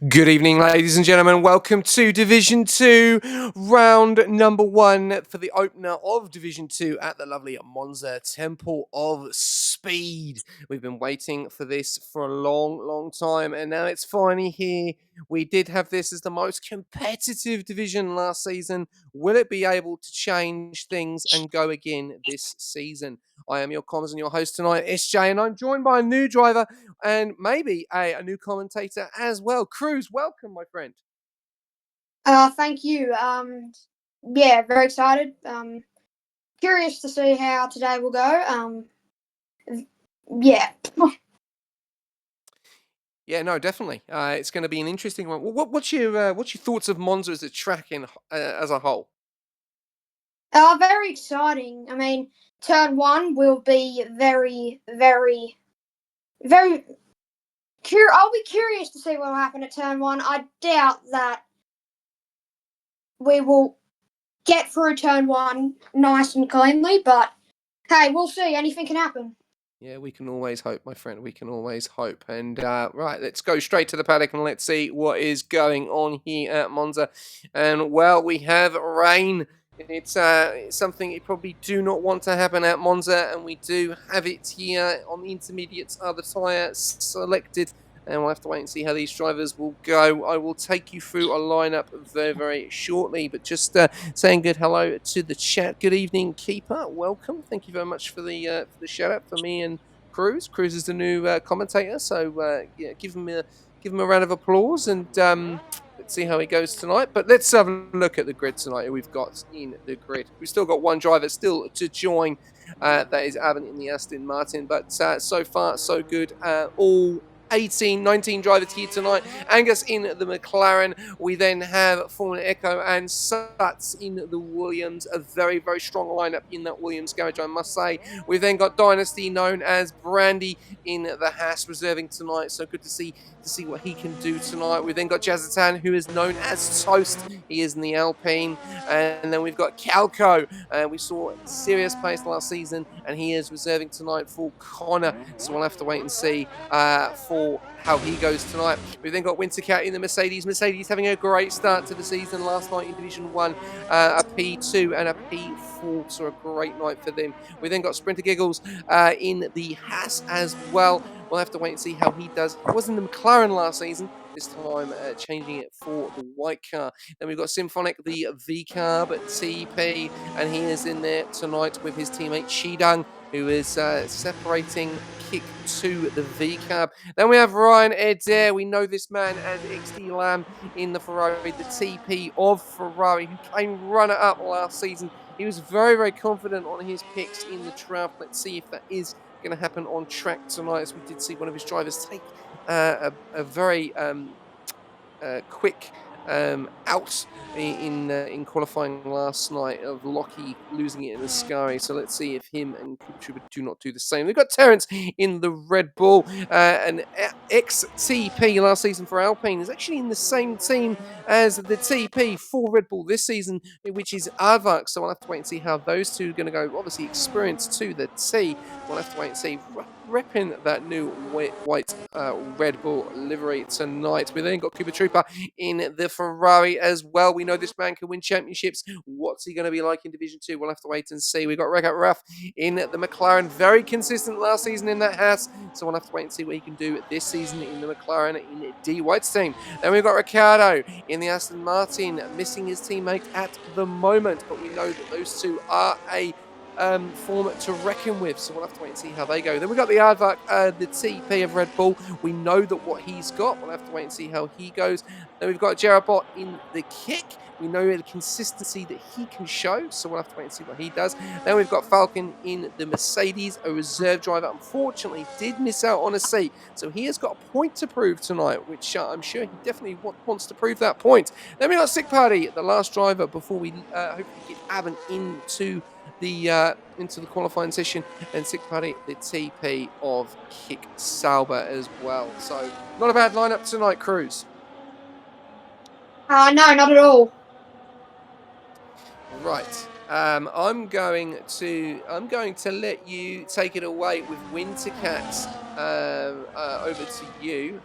Good evening, ladies and gentlemen. Welcome to Division 2, round number 1 for the opener of Division 2 at the lovely Monza Temple of Speed. We've been waiting for this for a long time, and now it's finally here. We did have this as the most competitive division last season. Will it be able to change things and go again this season? I am your comms and your host tonight, SJ, and I'm joined by a new driver and maybe a new commentator as well. Cruz, welcome, my friend. Thank you. Yeah, very excited. Curious to see how today will go. Yeah. Yeah, no, definitely. It's going to be an interesting one. What's your thoughts of Monza as a track as a whole? Very exciting. I mean, turn one will be very. I'll be curious to see what will happen at turn one. I doubt that we will get through turn one nice and cleanly, but hey, we'll see. Anything can happen. Yeah, we can always hope, my friend. We can always hope. And right, let's go straight to the paddock and let's see what is going on here at Monza. And well, we have rain. It's something you probably do not want to happen at Monza, and we do have it here on the intermediates. Are the tyres selected? And we'll have to wait and see how these drivers will go. I will take you through a lineup very shortly, but just saying good hello to the chat. Good evening, Keeper. Welcome. Thank you very much for the shout out for me and Cruz. Cruz is the new commentator, so yeah, give him a round of applause, and let's see how he goes tonight. But let's have a look at the grid tonight. Who we've got in the grid. We've still got one driver still to join. That is Avon in the Aston Martin. But so far, so good. All 19 drivers here tonight. Angus in the McLaren. We then have Formula Echo and Suts in the Williams. A very strong lineup in that Williams garage, I must say. We've then got Dynasty known as Brandy in the Haas reserving tonight. So good to see what he can do tonight. We've then got Jazatan, who is known as Toast. He is in the Alpine. And then we've got Calco. We saw serious pace last season, and he is reserving tonight for Connor. So we'll have to wait and see for how he goes tonight. We've then got Wintercat in the Mercedes. Mercedes having a great start to the season last night in Division 1, a P2 and a P4, so a great night for them. We then got Sprinter Giggles in the Haas as well. We'll have to wait and see how he does. He was in the McLaren last season, this time changing it for the white car. Then we've got Symphonic, the V-Carb TP, and he is in there tonight with his teammate Shidang, who is separating kick to the V-Cab. Then we have Ryan Adair. We know this man as XD Lamb in the Ferrari, the TP of Ferrari, who came runner-up last season. He was very confident on his picks in the draft. Let's see if that is going to happen on track tonight, as we did see one of his drivers take a very quick out in qualifying last night of Lockie losing it in the Ascari. So let's see if him and Cooper do not do the same. We've got Terence in the Red Bull, an ex-TP last season for Alpine. Is actually in the same team as the TP for Red Bull this season, which is Aardvark. So we'll have to wait and see how those two are going to go. Obviously, experience to the T. We'll have to wait and see. Repping that new white Red Bull livery tonight. We then got Cooper Trooper in the Ferrari as well. We know this man can win championships. What's he going to be like in Division 2? We'll have to wait and see. We got Regat Ruff in the McLaren. Very consistent last season in that Haas. So we'll have to wait and see what he can do this season in the McLaren in D White's team. Then we've got Ricciardo in the Aston Martin, missing his teammate at the moment. But we know that those two are a form to reckon with, so we'll have to wait and see how they go. Then we've got the Aardvark, the TP of Red Bull. We know that what he's got. We'll have to wait and see how he goes. Then we've got Jerabot in the kick. We know the consistency that he can show, so we'll have to wait and see what he does. Then we've got Falcon in the Mercedes, a reserve driver. Unfortunately, did miss out on a seat, so he has got a point to prove tonight, which I'm sure he definitely wants to prove that point. Then we've got Sick Party, the last driver, before we hopefully get Avon into the qualifying session, and Sick Party, the TP of Kick Sauber as well. So not a bad lineup tonight, Cruz. No, not at all. Right. I'm going to let you take it away with Wintercat over to you,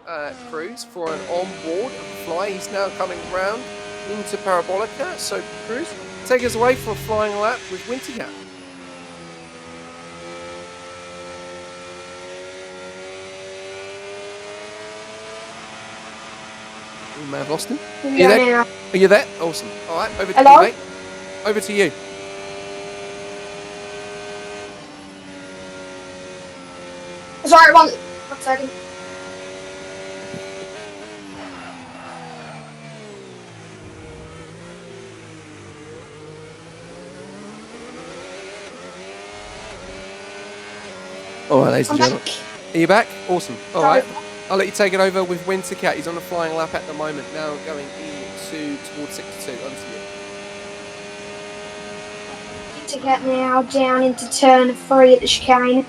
Cruz, for an onboard fly. He's now coming round into Parabolica. So, Cruz, take us away for a flying lap with Wintercat. We may have lost him. Are you there? Are you there? Awesome. All right, over to you, mate. Over to you. Sorry, one second. All right, ladies and gentlemen. Are you back? Awesome. All right. I'll let you take it over with Wintercat. He's on a flying lap at the moment. Now going towards sector 2. Over to you. Wintercat now down into turn 3 at the chicane.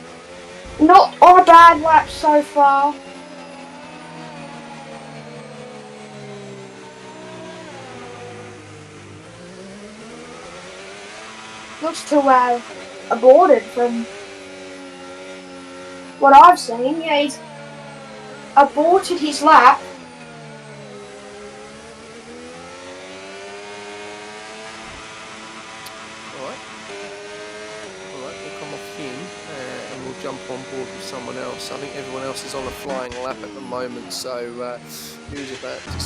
Not on a bad lap so far. Looks to have aborted from what I've seen. Yeah, he's aborted his lap. Alright, we'll come off him and we'll jump on board with someone else. I think everyone else is on a flying lap at the moment, so who's about to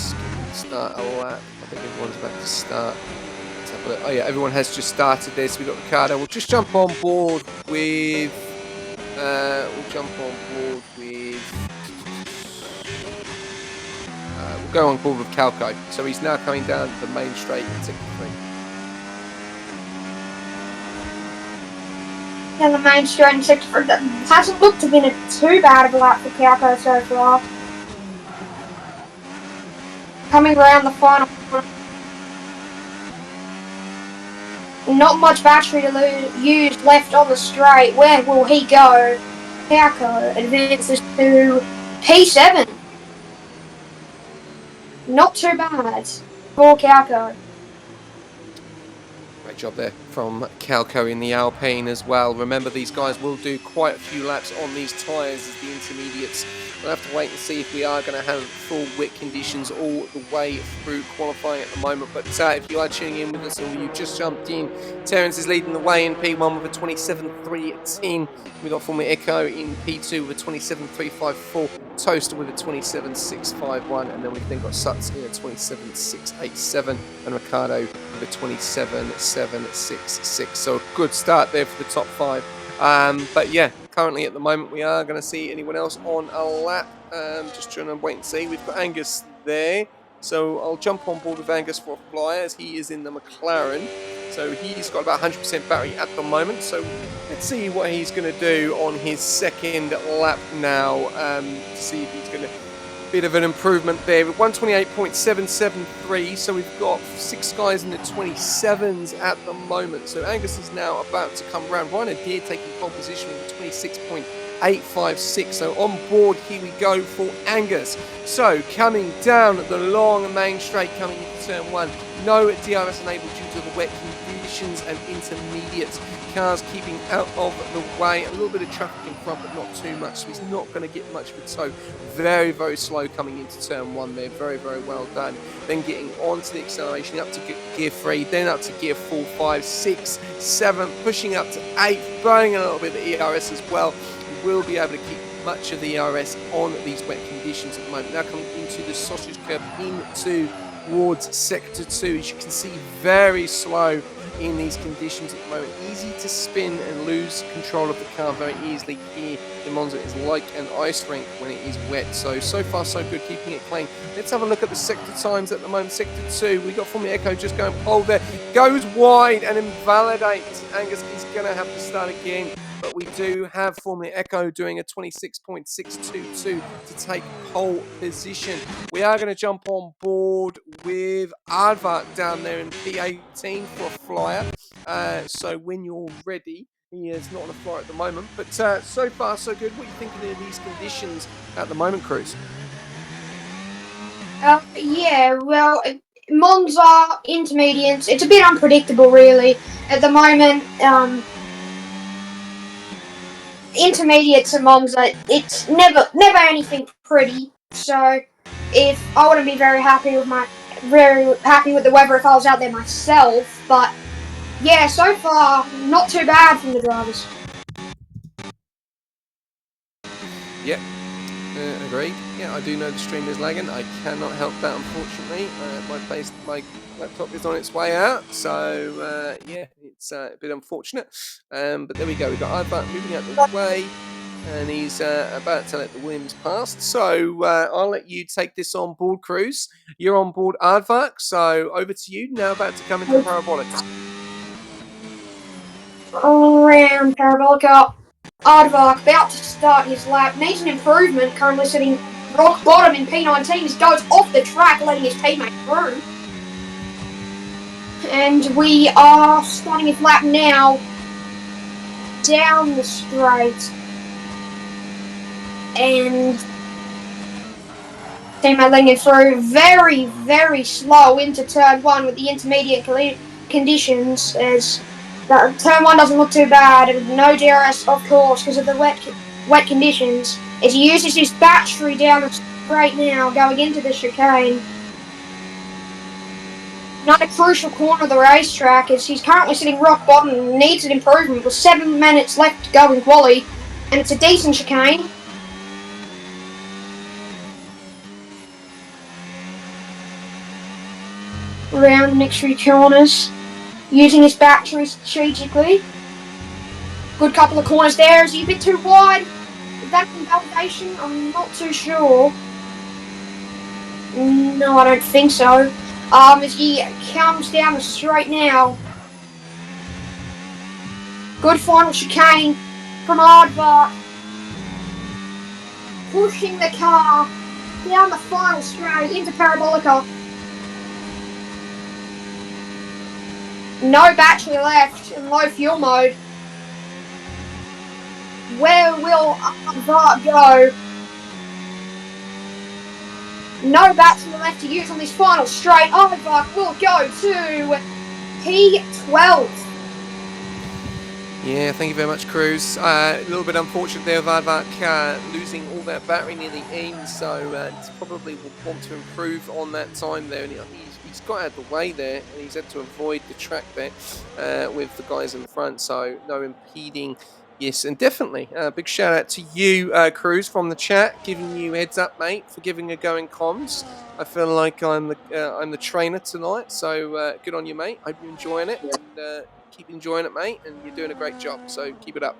start a lap? I think everyone's about to start. Let's have a look. Oh yeah, everyone has just started there, so we've got Ricardo. We'll just jump on board with... we'll go on board with Calco. So he's now coming down the main straight in sector 3. Down the main straight in sector 3. That hasn't looked to have been too bad of a lap for Calco so far. Coming around the final. Not much battery to use left on the straight. Where will he go? Calco advances to P7. Not too bad for Calco. Great job there from Calco in the Alpine as well. Remember, these guys will do quite a few laps on these tyres as the intermediates. We'll have to wait and see if we are going to have full wet conditions all the way through qualifying at the moment. But if you are tuning in with us or you just jumped in, Terence is leading the way in P1 with a 27.310. We've got Formula Echo in P2 with a 27.354. Toaster with a 27.651, and then we've then got Suts in a 27.687, and Ricardo with a 27.766. So a good start there for the top 5. But yeah, currently at the moment we are going to see anyone else on a lap. Just trying to wait and see. We've got Angus there, so I'll jump on board with Angus for a flyer as he is in the McLaren. So he's got about 100% battery at the moment. So let's see what he's going to do on his second lap now. To see if he's going to... Bit of an improvement there with 128.773. So we've got 6 guys in the 27s at the moment. So Angus is now about to come round. Ryan Adair taking pole position with a 26.856. So on board, here we go for Angus. So coming down the long main straight, coming into turn 1. No DRS enabled due to the wet conditions and intermediates. Cars keeping out of the way. A little bit of traffic in front, but not too much. So he's not going to get much of a tow. Very, very slow coming into turn 1 there. Very, very well done. Then getting onto the acceleration, up to gear 3, then up to gear 4, 5, 6, 7, pushing up to 8, burning a little bit of the ERS as well. We will be able to keep much of the ERS on these wet conditions at the moment. Now coming into the sausage curb into towards sector 2. As you can see, very slow in these conditions at the moment. Easy to spin and lose control of the car very easily here in Monza. It's like an ice rink when it is wet. So far so good, keeping it clean. Let's have a look at the sector times at the moment. Sector 2, we got Formula Echo just going pole there. Goes wide and invalidates. Angus is going to have to start again. But we do have Formula Echo doing a 26.622 to take pole position. We are going to jump on board with Aardvark down there in P18 for a flyer. So when you're ready, he is not on a flyer at the moment. But so far, so good. What are you thinking of these conditions at the moment, Cruz? Yeah, well, Monza, intermediates, it's a bit unpredictable really. At the moment, intermediates at Monza, it's never anything pretty. So if I wouldn't be very happy with the weather if I was out there myself, but yeah, so far not too bad from the drivers. Yep. Agreed. Yeah, I do know the stream is lagging. I cannot help that, unfortunately. My laptop is on its way out, so yeah, it's a bit unfortunate. But there we go. We've got Aardvark moving out the way, and he's about to let the Williams pass. So I'll let you take this on board, Cruz. You're on board Aardvark, so over to you. Now about to come into Parabolic. Around Parabolica, Aardvark about to start his lap, needs an improvement, currently sitting rock bottom in P19, he goes off the track letting his teammate through. And we are starting his lap now down the straight. And teammate letting him through very, very slow into turn 1 with the intermediate conditions, as turn 1 doesn't look too bad, and no DRS of course because of the wet conditions, as he uses his battery down the straight now going into the chicane. Another crucial corner of the racetrack, as he's currently sitting rock bottom and needs an improvement with 7 minutes left to go in quali, and it's a decent chicane. Around the next few corners, using his battery strategically. Good couple of corners there. Is he a bit too wide? Is that invalidation? I'm not too sure. No, I don't think so. As he comes down the straight now. Good final chicane from Aardvark. Pushing the car down the final straight into Parabolica. No battery left in low fuel mode. Where will Aardvark go? No battery left to use on this final straight. Aardvark will go to P12. Yeah, thank you very much, Cruz. A little bit unfortunate there of Aardvark losing all that battery near the end, so probably will want to improve on that time there. And he's got out of the way there, and he's had to avoid the track there with the guys in the front, so no impeding. Yes, and definitely a big shout out to you, Cruz, from the chat, giving you heads up, mate, for giving a go in comms. I feel like I'm the trainer tonight, so good on you, mate. Hope you're enjoying it, and keep enjoying it, mate, and you're doing a great job, so keep it up.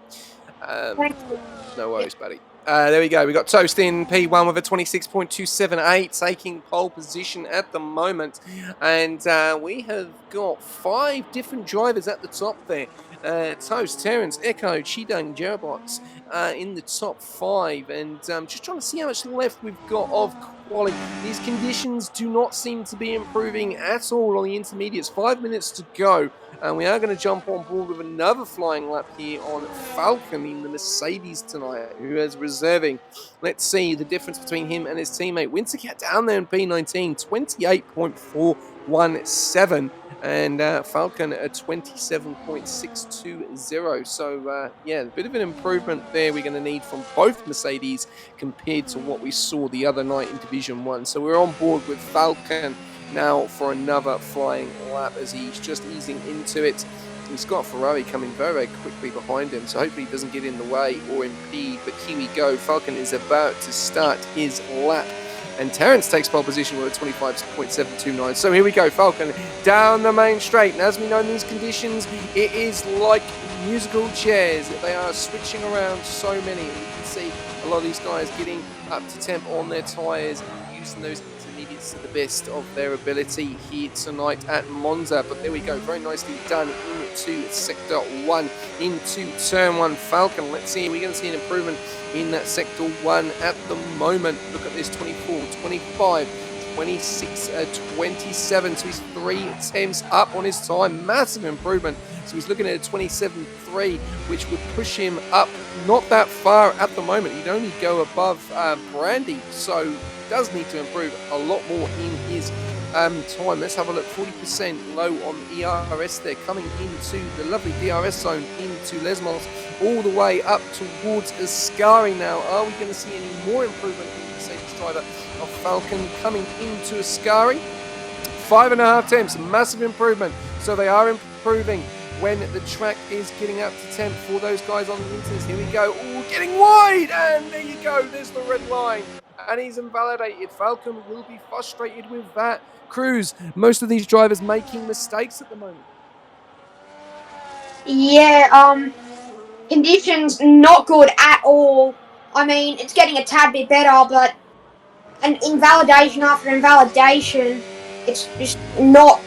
No worries, buddy. There we go. We got Toast in P1 with a 26.278, taking pole position at the moment. And we have got 5 different drivers at the top there. Toast, Terrence, Echo, Chidung, Jerobots in the top 5. And just trying to see how much left we've got of quality. These conditions do not seem to be improving at all on the intermediates. 5 minutes to go. And we are going to jump on board with another flying lap here on Falcon in the Mercedes tonight, who is reserving. Let's see the difference between him and his teammate. Wintercat down there in P19, 28.417. And Falcon at 27.620. So, yeah, a bit of an improvement there we're going to need from both Mercedes compared to what we saw the other night in Division 1. So we're on board with Falcon now for another flying lap as he's just easing into it. He's got Ferrari coming very, very quickly behind him, so hopefully he doesn't get in the way or impede. But here we go. Falcon is about to start his lap. And Terrence takes pole position with a 25.729. So here we go, Falcon down the main straight. And as we know in these conditions, it is like musical chairs. They are switching around so many. You can see a lot of these guys getting up to temp on their tyres and using those intermediates to the best of their ability here tonight at Monza. But there we go, very nicely done into Sector 1, into Turn 1 Falcon. Let's see, we're going to see an improvement in that Sector 1 at the moment. Look at this, 24, 25, 26, 27. So he's 3 attempts up on his time. Massive improvement. So he's looking at a 27.3, which would push him up not that far at the moment. He'd only go above Brandy. So does need to improve a lot more in his time. Let's have a look. 40% low on ERS. They're coming into the lovely DRS zone into Lesmos, all the way up towards Ascari now. Are we going to see any more improvement in the Mercedes driver of Falcon coming into Ascari? 5.5 temps, massive improvement. So they are improving when the track is getting up to temp for those guys on the inters. Here we go. Oh, getting wide, and there you go. There's the red line, and he's invalidated. Falcon will be frustrated with that. Cruz, most of these drivers making mistakes at the moment. Yeah, conditions not good at all. I mean, it's getting a tad bit better, but an invalidation after invalidation, it's just not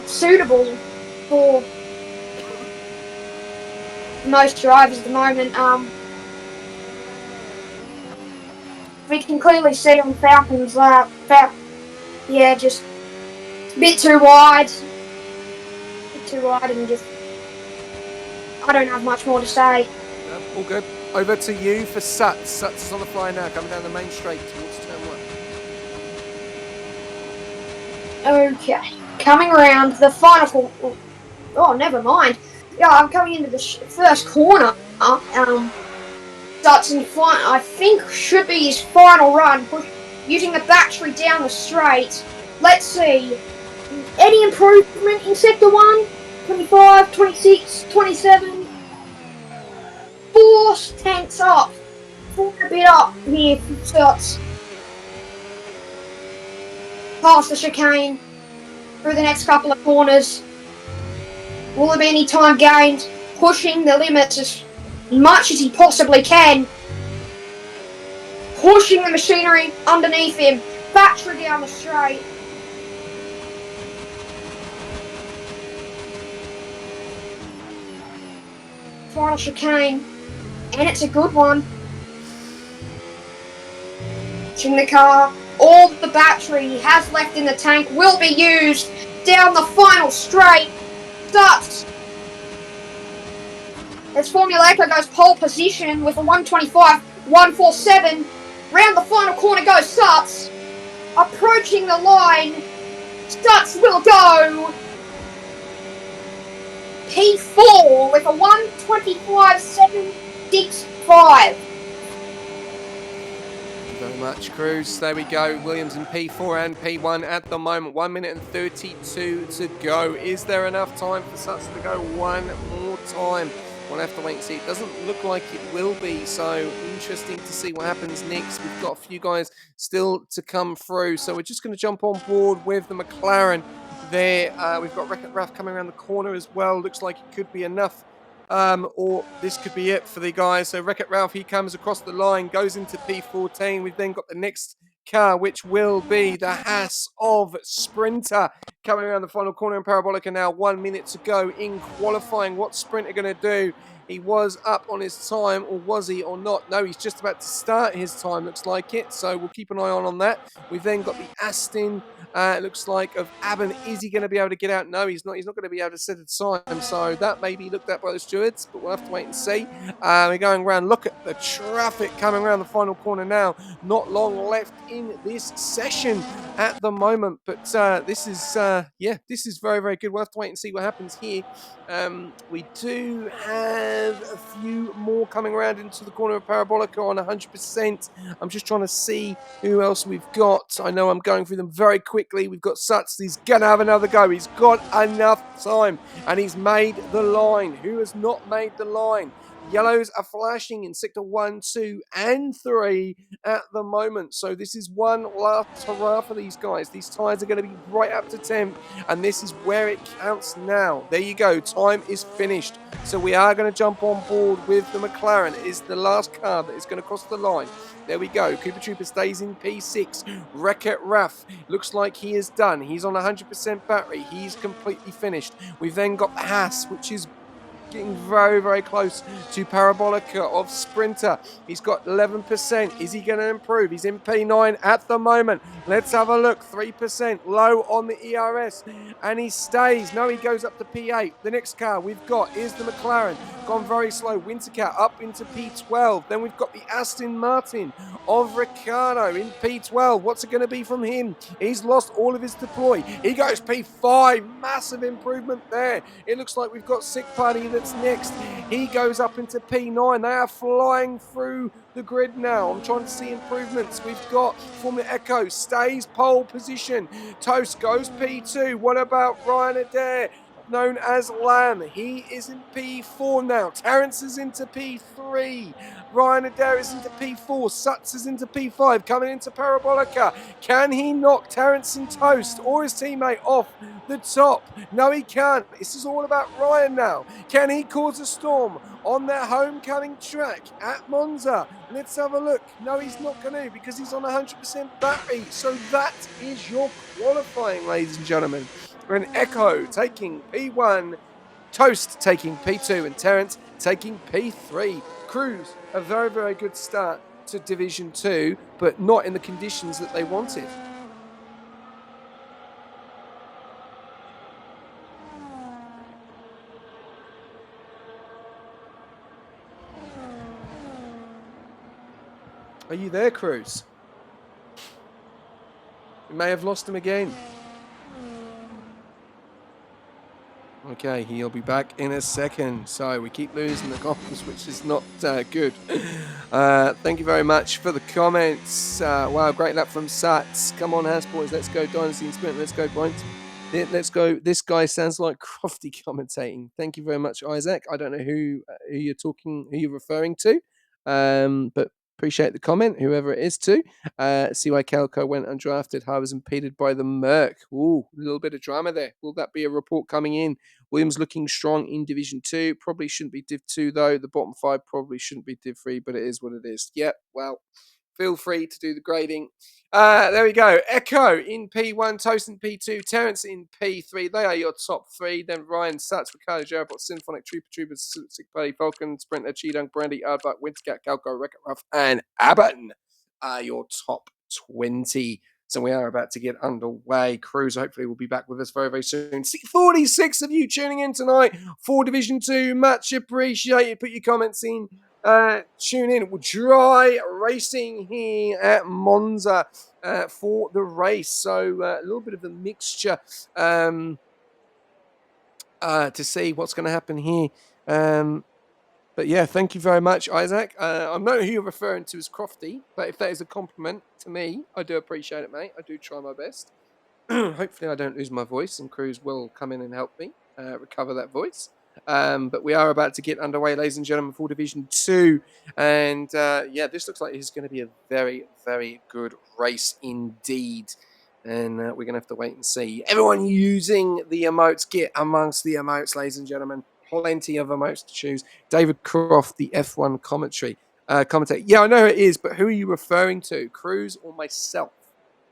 suitable for most drivers at the moment. We can clearly see on Falcon's yeah, just a bit too wide, and just I don't have much more to say. All good. Over to you for Suts. Suts is on the fly now, coming down the main straight towards turn 1. Okay, coming around the final. Oh, never mind. Yeah, I'm coming into the first corner. Starts in front. I think should be his final run, using the battery down the straight. Let's see. Any improvement in sector 1? 25, 26, 27. 4 tenths up. 4 a bit up here. Starts past the chicane through the next couple of corners. Will there be any time gained? Pushing the limits as much as he possibly can. Pushing the machinery underneath him. Battery down the straight. Final chicane. And it's a good one. Pushing the car. All the battery he has left in the tank will be used down the final straight. Starts. As Formula Echo goes pole position with a 125, 147. Round the final corner goes Suts. Approaching the line. Suts will go P4 with a 125.765. Very much, Cruz. There we go. Williams in P4 and P1 at the moment. 1 minute and 32 to go. Is there enough time for Suts to go one more time? We'll have to wait and see. It doesn't look like it will be, so interesting to see what happens next. We've got a few guys still to come through, so we're just going to jump on board with the McLaren there. We've got Wreck-It Ralph coming around the corner as well. Looks like it could be enough. Or this could be it for the guys. So Wreck-It Ralph, he comes across the line, goes into P14. We've then got the next car, which will be the Haas of Sprinter, coming around the final corner in Parabolica now. 1 minute to go in qualifying. What's Sprinter going to do? He was up on his time, or was he, or not? No, he's just about to start his time, looks like it. So we'll keep an eye on that. We've then got the Aston, it looks like, of Aben. Is he going to be able to get out? No, he's not. He's not going to be able to set a time. So that may be looked at by the stewards, but we'll have to wait and see. We're going around. Look at the traffic coming around the final corner now. Not long left in this session at the moment, but this is this is very, very good. We'll have to wait and see what happens here. We do have a few more coming around into the corner of Parabolica on 100%. I'm just trying to see who else we've got. I know I'm going through them very quickly. We've got Suts. He's going to have another go. He's got enough time, and he's made the line. Who has not made the line? Yellows are flashing in sector 1, 2, and 3 at the moment. So this is one last hurrah for these guys. These tyres are going to be right up to temp, and this is where it counts now. There you go. Time is finished. So we are going to jump on board with the McLaren. It is the last car that is going to cross the line. There we go. Cooper Trooper stays in P6. Wreck-It Ralph looks like he is done. He's on 100% battery. He's completely finished. We've then got the Haas, which is getting very, very close to Parabolica of Sprinter. He's got 11%. Is he going to improve? He's in P9 at the moment. Let's have a look. 3% low on the ERS. And he stays. No, he goes up to P8. The next car we've got is the McLaren. Gone very slow. Wintercat up into P12. Then we've got the Aston Martin of Ricciardo in P12. What's it going to be from him? He's lost all of his deploy. He goes P5. Massive improvement there. It looks like we've got Sick Party that's next. He goes up into P9. They are flying through the grid now. I'm trying to see improvements. We've got Formula Echo stays pole position. Toast goes P2. What about Ryan Adair, known as Lamb? He is in P4 now. Terence is into P3. Ryan Adair is into P4. Sutz is into P5. Coming into Parabolica. Can he knock Terence and Toast or his teammate off the top? No, he can't. This is all about Ryan now. Can he cause a storm on their homecoming track at Monza? Let's have a look. No, he's not going to, because he's on 100% battery. So that is your qualifying, ladies and gentlemen. And Echo taking P1, Toast taking P2, and Terence taking P3. Cruz, a very, very good start to Division 2, but not in the conditions that they wanted. Are you there, Cruz? We may have lost him again. Okay, he'll be back in a second. So we keep losing the comments, which is not good. Thank you very much for the comments. Wow, great lap from Sats. Come on, House Boys, let's go Dynasty and Sprint. Let's go points. Let's go. This guy sounds like Crofty commentating. Thank you very much, Isaac. I don't know who you're talking, who you're referring to, but appreciate the comment, whoever it is too. CY Calco went undrafted. I was impeded by the Merc. Ooh, a little bit of drama there. Will that be a report coming in? Williams looking strong in Division 2. Probably shouldn't be Div 2 though. The bottom 5 probably shouldn't be Div 3, but it is what it is. Yep, well, feel free to do the grading. There we go. Echo in P1, Toast in P2, Terence in P3. They are your top 3. Then Ryan, Sats, Ricardo, Jerobot, Symphonic, Troopers, Sick Buddy, Falcon, Sprinter, Cheetah, Brandy, Aardvark, Wintercat, Calco, Wreck-It Ruff, and Abbott are your top 20. So we are about to get underway. Cruz hopefully will be back with us very, very soon. 46 of you tuning in tonight for Division 2. Much appreciated. Put your comments in. Tune in. Dry racing here at Monza for the race. So a little bit of a mixture to see what's going to happen here. But yeah, thank you very much, Isaac. I know who you're referring to as Crofty, but if that is a compliment to me, I do appreciate it, mate. I do try my best. Hopefully I don't lose my voice, and Cruz will come in and help me recover that voice. But we are about to get underway, ladies and gentlemen, for Division 2. And yeah, this looks like it's going to be a very, very good race indeed. And we're going to have to wait and see. Everyone using the emotes, get amongst the emotes, ladies and gentlemen. Plenty of emotes to choose. David Croft, the F1 commentator. Yeah, I know it is, but who are you referring to? Cruz or myself?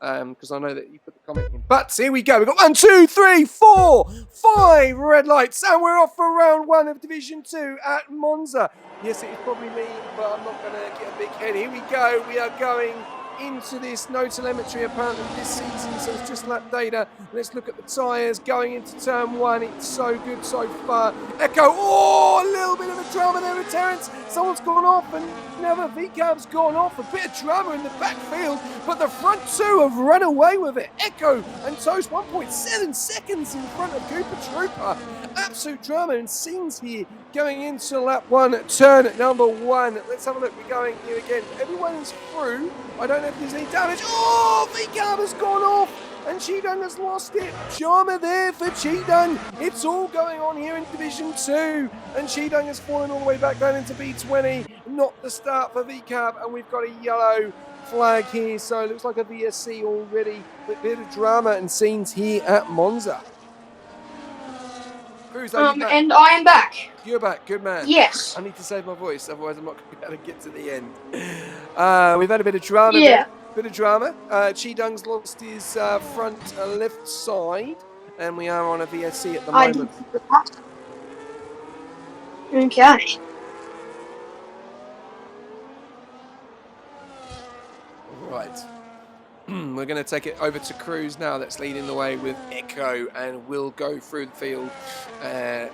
Because I know that you put the comment in. But here we go. We've got 1, 2, 3, 4, 5 red lights. And we're off for round 1 of Division 2 at Monza. Yes, it is probably me, but I'm not going to get a big head. Here we go. We are going into this. No telemetry apparently this season, so it's just lap data. Let's look at the tyres going into turn 1. It's so good so far. Echo, oh, a little bit of a drama there with Terence. Someone's gone off and another VCAB's gone off. A bit of drama in the backfield, but the front 2 have run away with it. Echo and Toast 1.7 seconds in front of Cooper Trooper. Absolute drama and scenes here going into lap 1, turn number 1. Let's have a look. We're going here again. Everyone is through. I don't know if there's any damage. Oh, VCAB has gone off and Cheetang has lost it. Drama there for Cheetang. It's all going on here in Division 2 and Cheetang has fallen all the way back down into B20. Not the start for VCAB, and we've got a yellow flag here, so it looks like a VSC already. But bit of drama and scenes here at Monza. Cruz, and I am back. You're back, good man. Yes. I need to save my voice, otherwise I'm not going to be able to get to the end. We've had a bit of drama. Yeah. Bit of drama. Cheetang's lost his front left side, and we are on a VSC at the moment. Okay. Right. We're going to take it over to Cruz now. That's leading the way with Echo, and we'll go through the field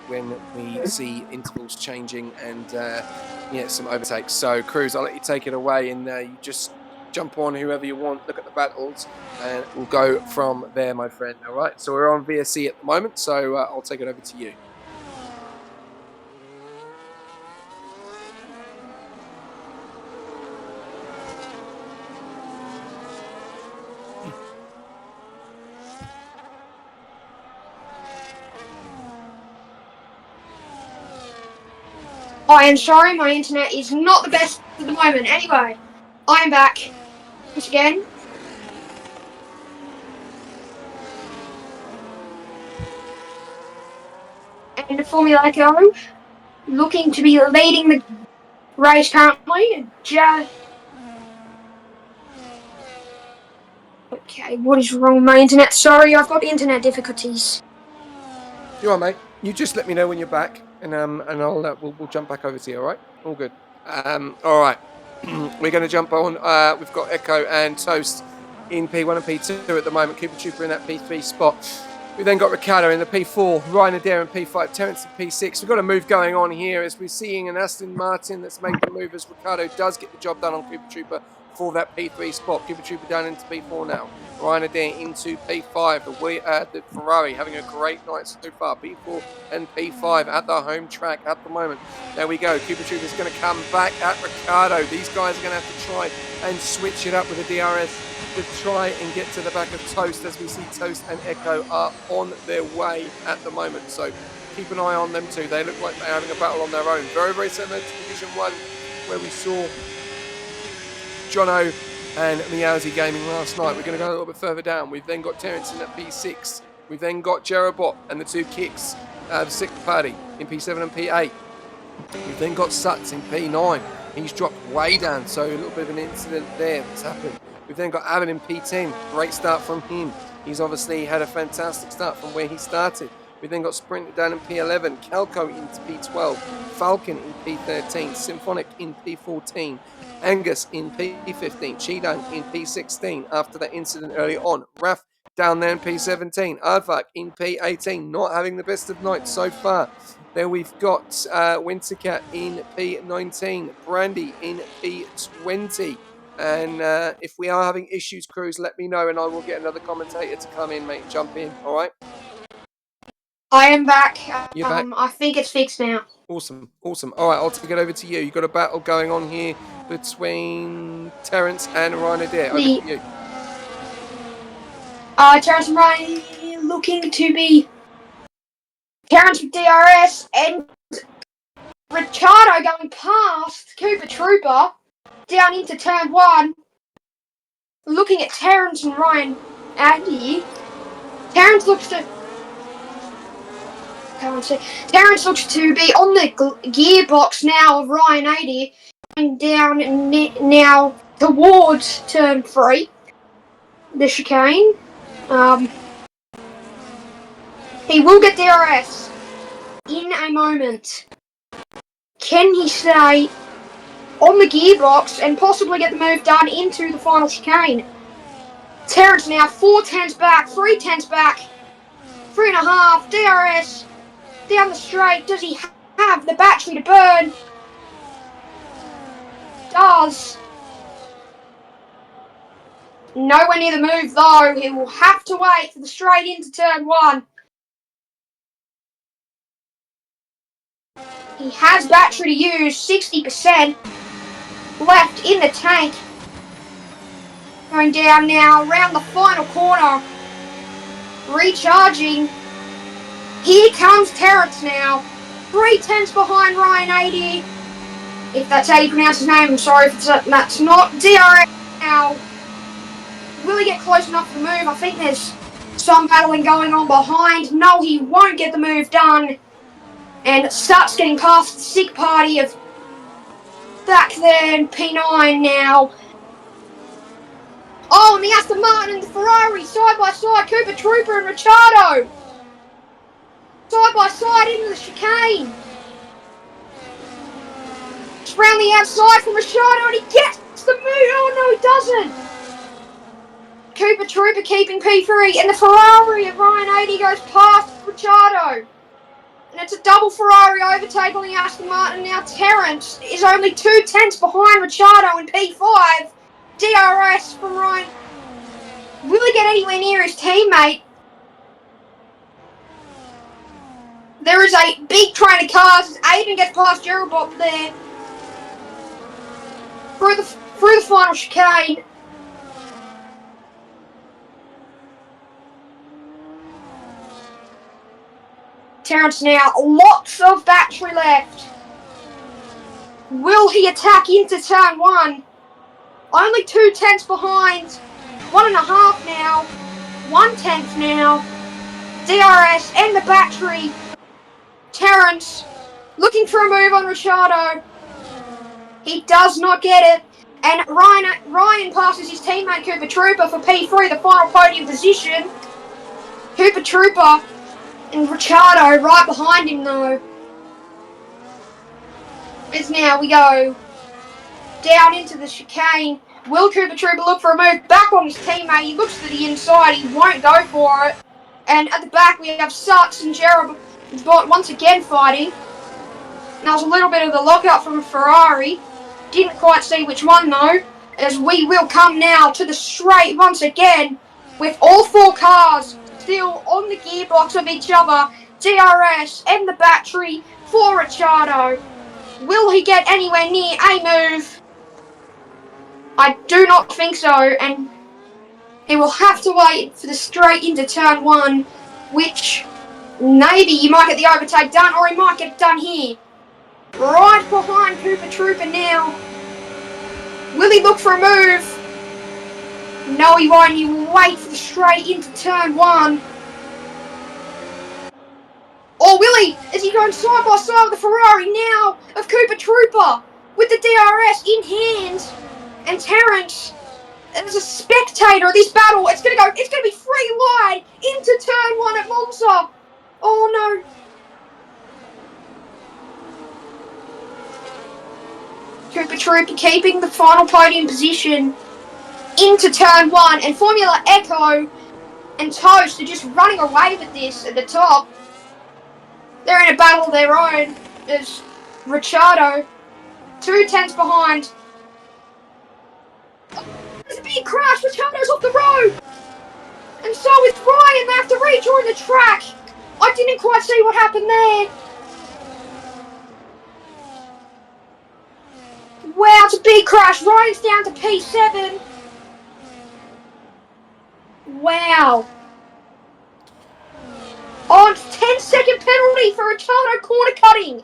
when we see intervals changing and some overtakes. So, Cruz, I'll let you take it away, and you just jump on whoever you want, look at the battles, and we'll go from there, my friend. All right. So we're on VSC at the moment, so I'll take it over to you. I am sorry, my internet is not the best at the moment. Anyway, I am back once again. And the Formula Echo looking to be leading the race currently. Okay, what is wrong with my internet? Sorry, I've got internet difficulties. You all right, mate? You just let me know when you're back, and I'll we'll jump back over to you. All right? All good. All right. We're going to jump on. We've got Echo and Toast in P1 and P2 at the moment. Cooper Trooper in that P3 spot. We then got Ricardo in the P4, Ryan Adair in P5, Terence in P6. We've got a move going on here as we're seeing an Aston Martin that's made the move as Ricardo does get the job done on Cooper Trooper for that P3 spot. Cooper Trooper down into P4 now. Ryan Adair into P5. The Ferrari having a great night so far. P4 and P5 at the home track at the moment. There we go. Cooper Trooper's going to come back at Ricardo. These guys are going to have to try and switch it up with the DRS to try and get to the back of Toast, as we see Toast and Echo are on their way at the moment. So keep an eye on them too. They look like they're having a battle on their own. Very, very similar to Division 1, where we saw Jono and Meowsy gaming last night. We're going to go a little bit further down. We've then got Terence in at P6. We've then got Jerobot and the two kicks, the sixth party in P7 and P8. We've then got Suts in P9. He's dropped way down, so a little bit of an incident there that's happened. We've then got Avan in P10. Great start from him. He's obviously had a fantastic start from where he started. We've then got Sprint down in P11, Calco into P12, Falcon in P13, Symphonic in P14, Angus in P15, Chidang in P16 after that incident early on, Raf down there in P17, Aardvark in P18, not having the best of nights so far. Then we've got Wintercat in P19, Brandy in P20. And if we are having issues, Cruz, let me know and I will get another commentator to come in, mate. Jump in, all right? I am back. You're back? I think it's fixed now. Awesome, awesome. All right, I'll take it over to you. You've got a battle going on here between Terence and Ryan Adair. Over to you. Terence and Ryan looking to be Terence with DRS and Ricciardo going past Cooper Trooper down into turn 1. Looking at Terence and Ryan Addy. Terence looks to be on the gearbox now of Ryan 80, going down now towards turn 3, the chicane. He will get DRS in a moment. Can he stay on the gearbox and possibly get the move done into the final chicane? Terence now 4 tenths back, 3 tenths back, 3.5, DRS down the straight. Does he have the battery to burn? Does. Nowhere near the move though. He will have to wait for the straight into turn 1. He has battery to use, 60% left in the tank. Going down now, around the final corner. Recharging. Here comes Terence now. 3 tenths behind Ryan 80. If that's how you pronounce his name, I'm sorry if that's not. DRS now. Will he get close enough to the move? I think there's some battling going on behind. No, he won't get the move done. And starts getting past the sick party of back there in P9 now. Oh, and the Aston Martin and the Ferrari side by side. Cooper Trooper and Ricciardo side by side into the chicane. It's round the outside from Ricciardo and he gets the move. Oh no, he doesn't. Cooper Trooper keeping P3 and the Ferrari of Ryan 80 goes past Ricciardo. And it's a double Ferrari overtake on the Aston Martin. Now Terrence is only 2/10 behind Ricciardo in P5. DRS from Ryan. Will he get anywhere near his teammate? There is a big train of cars. Aiden gets past Jerobot there. Through the final chicane. Terrence now, lots of battery left. Will he attack into turn 1? Only 2/10 behind. 1.5 now. 1/10 now. DRS and the battery. Terrence looking for a move on Ricciardo. He does not get it. And Ryan passes his teammate Cooper Trooper for P3, the final podium position. Cooper Trooper and Ricciardo right behind him though. As now we go down into the chicane. Will Cooper Trooper look for a move back on his teammate? He looks to the inside, he won't go for it. And at the back we have Sutz and Gerald once again fighting. There was a little bit of the lockout from a Ferrari. Didn't quite see which one though. As we will come now to the straight once again with all 4 cars still on the gearbox of each other. DRS and the battery for Ricciardo. Will he get anywhere near a move? I do not think so, and he will have to wait for the straight into turn 1, which maybe he might get the overtake done, or he might get it done here. Right behind Cooper Trooper now. Will he look for a move? No, he won't. He will wait for the straight into turn 1. Or will he? Is he going side by side with the Ferrari now of Cooper Trooper with the DRS in hand? And Terrence, as a spectator of this battle, it's going to be free wide into turn 1 at Monza. Oh no. Cooper Trooper keeping the final podium position into turn 1, and Formula Echo and Toast are just running away with this at the top. They're in a battle of their own. There's Ricciardo, 2/10 behind. There's a big crash. Ricciardo's off the road. And so is Ryan. They have to rejoin the track. I didn't quite see what happened there. Wow, it's a big crash. Ryan's down to P7. Wow. Oh, it's 10-second penalty for Ricciardo corner cutting.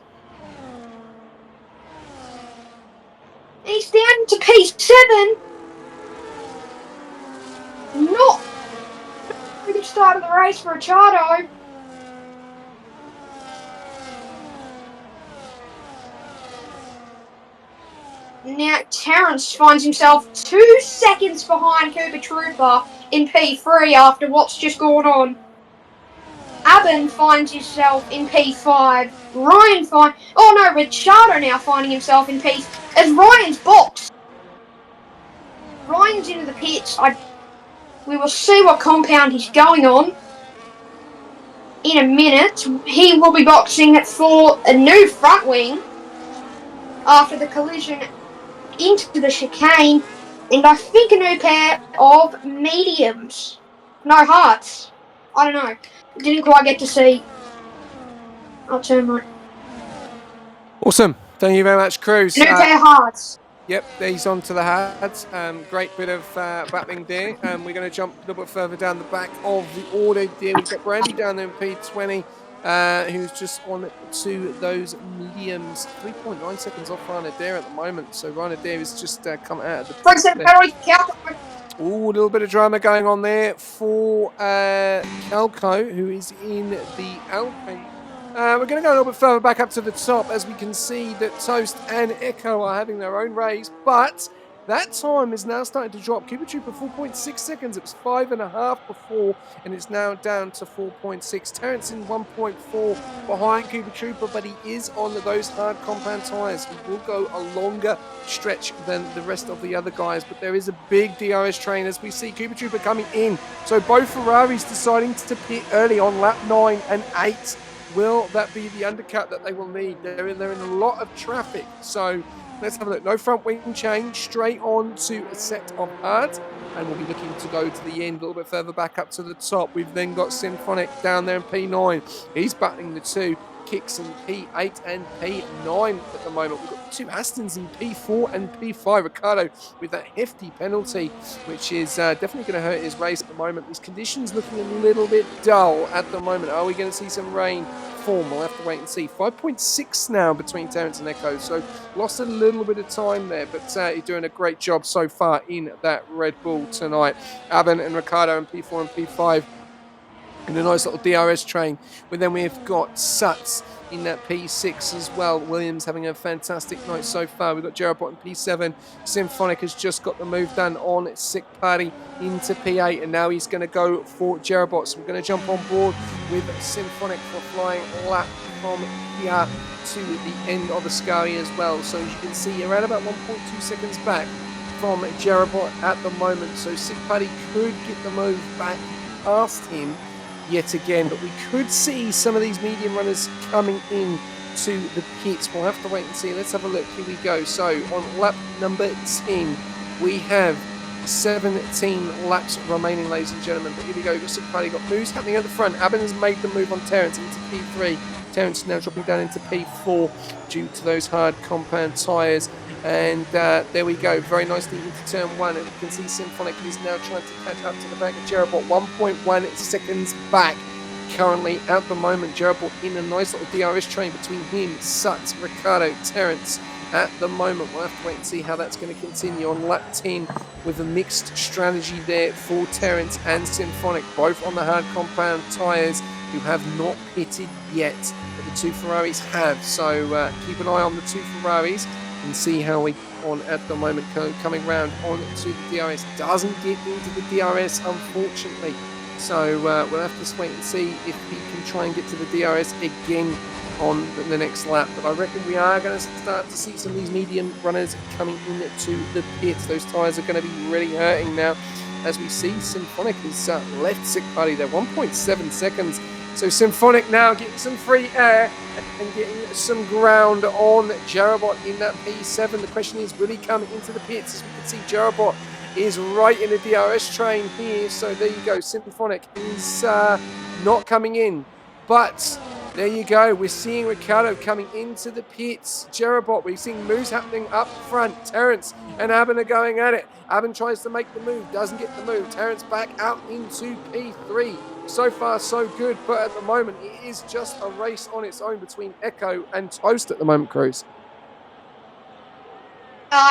He's down to P7. Not a good start of the race for Ricciardo. Now Terrence finds himself 2 seconds behind Cooper Trooper in P3 after what's just gone on. Aben finds himself in P5. Ricciardo now finding himself in P as Ryan's box. Ryan's into the pits. We will see what compound he's going on in a minute. He will be boxing for a new front wing after the collision into the chicane, and I think a new pair of mediums. No, hearts. I don't know. Didn't quite get to see. I'll turn my... Awesome. Thank you very much, Cruz. New pair of hearts. Yep, he's on to the hearts. Great bit of battling there. We're going to jump a little bit further down the back of the order there. We've got Brandy down there in P20, who's just on to those mediums. 3.9 seconds off Ryan Adair at the moment. So Ryan Adair has just come out of the... Ooh, a little bit of drama going on there for Calco, who is in the Alpine. We're going to go a little bit further back up to the top as we can see that Toast and Echo are having their own race, but That time is now starting to drop. Cooper Trooper 4.6 seconds. It was 5.5 before, and it's now down to 4.6. Terrence in 1.4 behind Cooper Trooper, but he is on those hard compound tyres. He will go a longer stretch than the rest of the other guys, but there is a big DRS train as we see Cooper Trooper coming in. So both Ferraris deciding to pit early on lap 9 and 8. Will that be the undercut that they will need? They're in a lot of traffic, so let's have a look. No front wing change, straight on to a set of hard. And we'll be looking to go to the end, a little bit further back up to the top. We've then got Symphonic down there in P9. He's battling the two Kicks in P8 and P9 at the moment. We've got two Astons in P4 and P5. Ricardo with that hefty penalty, which is definitely going to hurt his race at the moment. These conditions looking a little bit dull at the moment. Are we going to see some rain form? We'll have to wait and see. 5.6 now between Terrence and Echo, so lost a little bit of time there, but he's doing a great job so far in that Red Bull tonight. Aben and Ricardo in P4 and P5 in a nice little DRS train. But then we've got Suts in that P6 as well. Williams having a fantastic night so far. We've got Jerabot in P7. Symphonic has just got the move done on Sick Party into P8, and now he's going to go for Jerabot. So we're going to jump on board with Symphonic for flying lap from here to the end of Ascari as well. So as you can see, around about 1.2 seconds back from Jerabot at the moment. So Sick Party could get the move back past him yet again, but we could see some of these medium runners coming in to the pits. We'll have to wait and see. Let's have a look. Here we go. So on lap number 10, we have 17 laps remaining, ladies and gentlemen. But here we go. We've got Sick Party, got moves happening at the front. Aben has made the move on Terrence into P3. Terrence now dropping down into P4 due to those hard compound tyres. And there we go, very nicely into turn 1, and you can see Symphonic is now trying to catch up to the back of Jerabot, 1.1 seconds back currently at the moment. Jerabot in a nice little DRS train between him, Sut, Ricardo, Terrence at the moment. We'll have to wait and see how that's going to continue on lap 10 with a mixed strategy there for Terrence and Symphonic, both on the hard compound tyres who have not pitted yet, but the two Ferraris have. So keep an eye on the two Ferraris and see how we on at the moment. Coming round on to the DRS, doesn't get into the DRS unfortunately, so we'll have to wait and see if he can try and get to the DRS again on the next lap. But I reckon we are going to start to see some of these medium runners coming into the pits. Those tyres are going to be really hurting now, as we see Symphonic has left Sick Party there, 1.7 seconds. So Symphonic now getting some free air and getting some ground on Jerabot in that P7. The question is, will he come into the pits? As we can see, Jerabot is right in the DRS train here. So there you go. Symphonic is not coming in. But there you go. We're seeing Ricardo coming into the pits. Jerabot, we're seeing moves happening up front. Terrence and Aben are going at it. Aben tries to make the move, doesn't get the move. Terrence back out into P3. So far, so good, but at the moment, it is just a race on its own between Echo and Toast at the moment, Cruz.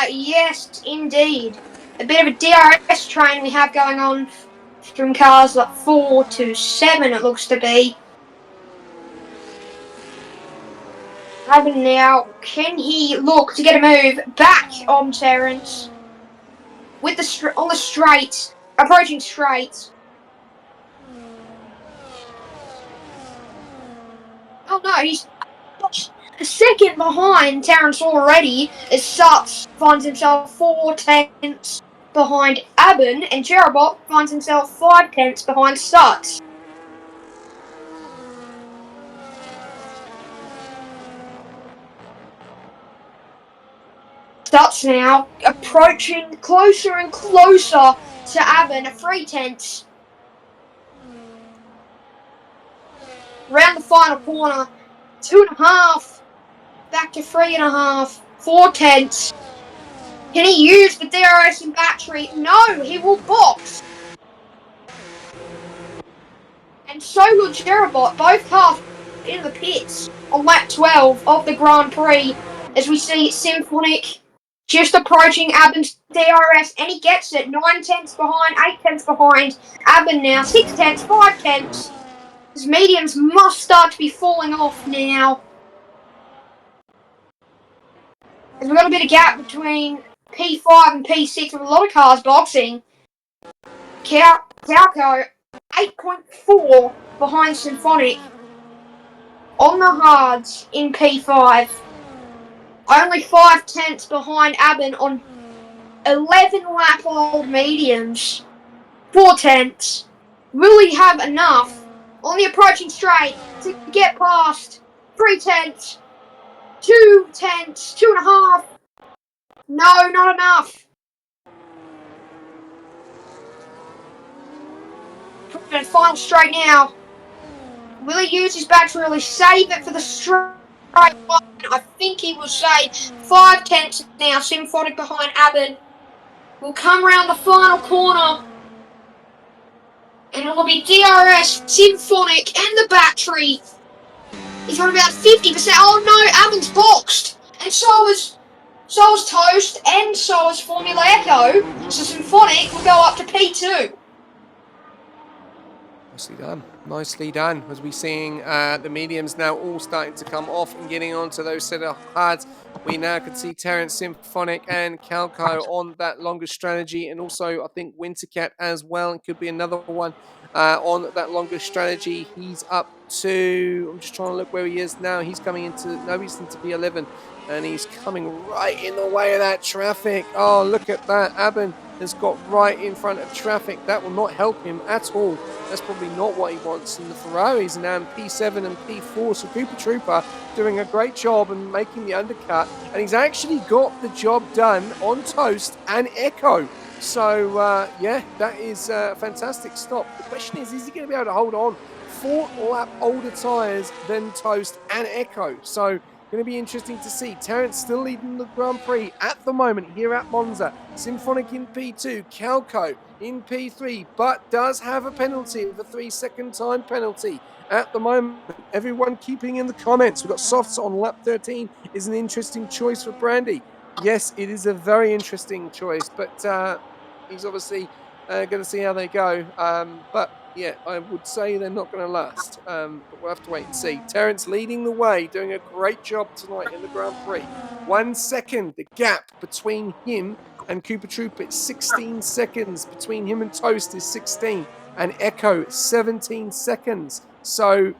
Yes, indeed. A bit of a DRS train we have going on from cars like 4 to 7, it looks to be. Aben now, can he look to get a move back on Terrence with on the straight, approaching straight? Oh no, he's a second behind Terrence already, as Suts finds himself 4 tenths behind Aben, and Jerabot finds himself 5 tenths behind Suts. Suts now approaching closer and closer to Aben, 3 tenths. Round the final corner, 2.5, back to 3.5, 4 tenths. Can he use the DRS and battery? No, he will box. And so will Jerabot, both cars in the pits on lap 12 of the Grand Prix, as we see Symphonic just approaching Aben's DRS, and he gets it. 9 tenths behind, 8 tenths behind. Aben now, 6 tenths, 5 tenths. His mediums must start to be falling off now. There's got a bit of gap between P5 and P6 with a lot of cars boxing. Calco 8.4 behind Symphonic on the hards in P5. Only 5/10 behind Aben on 11-lap-old mediums. 4/10. Will he have enough on the approaching straight to get past 3/10, 2/10, 2.5? No, not enough. Final straight now. Will he use his battery or will he save it for the straight one? I think he will save 5/10 now. Symphonic behind Aben. Will come round the final corner. And it will be DRS, Symphonic, and the battery. He's on about 50%. Oh no, Aben's boxed. And so is Toast, and so is Formula Echo. So Symphonic will go up to P2. Nicely done. Nicely done. As we're seeing the mediums now all starting to come off and getting onto those set of hards. We now can see Terrence, Symphonic, and Calco on that longer strategy, and also I think Wintercat as well. It could be another one on that longer strategy. He's up to. I'm just trying to look where he is now. He's coming into. No, he's into P11, and he's coming right in the way of that traffic. Oh, look at that. Aben has got right in front of traffic. That will not help him at all. That's probably not what he wants. And the Ferraris are now in P7 and P4. So Cooper Trooper doing a great job and making the undercut. And he's actually got the job done on Toast and Echo. So, yeah, that is a fantastic stop. The question is he going to be able to hold on 4-lap older tyres than Toast and Echo? So, going to be interesting to see. Terrence still leading the Grand Prix at the moment here at Monza. Symphonic in P2, Calco in P3, but does have a penalty, the 3-second time penalty at the moment. Everyone keeping in the comments. We've got softs on lap 13 is an interesting choice for Brandy. Yes, it is a very interesting choice, but he's obviously going to see how they go. But yeah, I would say they're not going to last. But we'll have to wait and see. Terrence leading the way, doing a great job tonight in the Grand Prix. 1 second, the gap between him and Cooper Trooper. It's 16 seconds. Between him and Toast is 16. And Echo, 17 seconds. So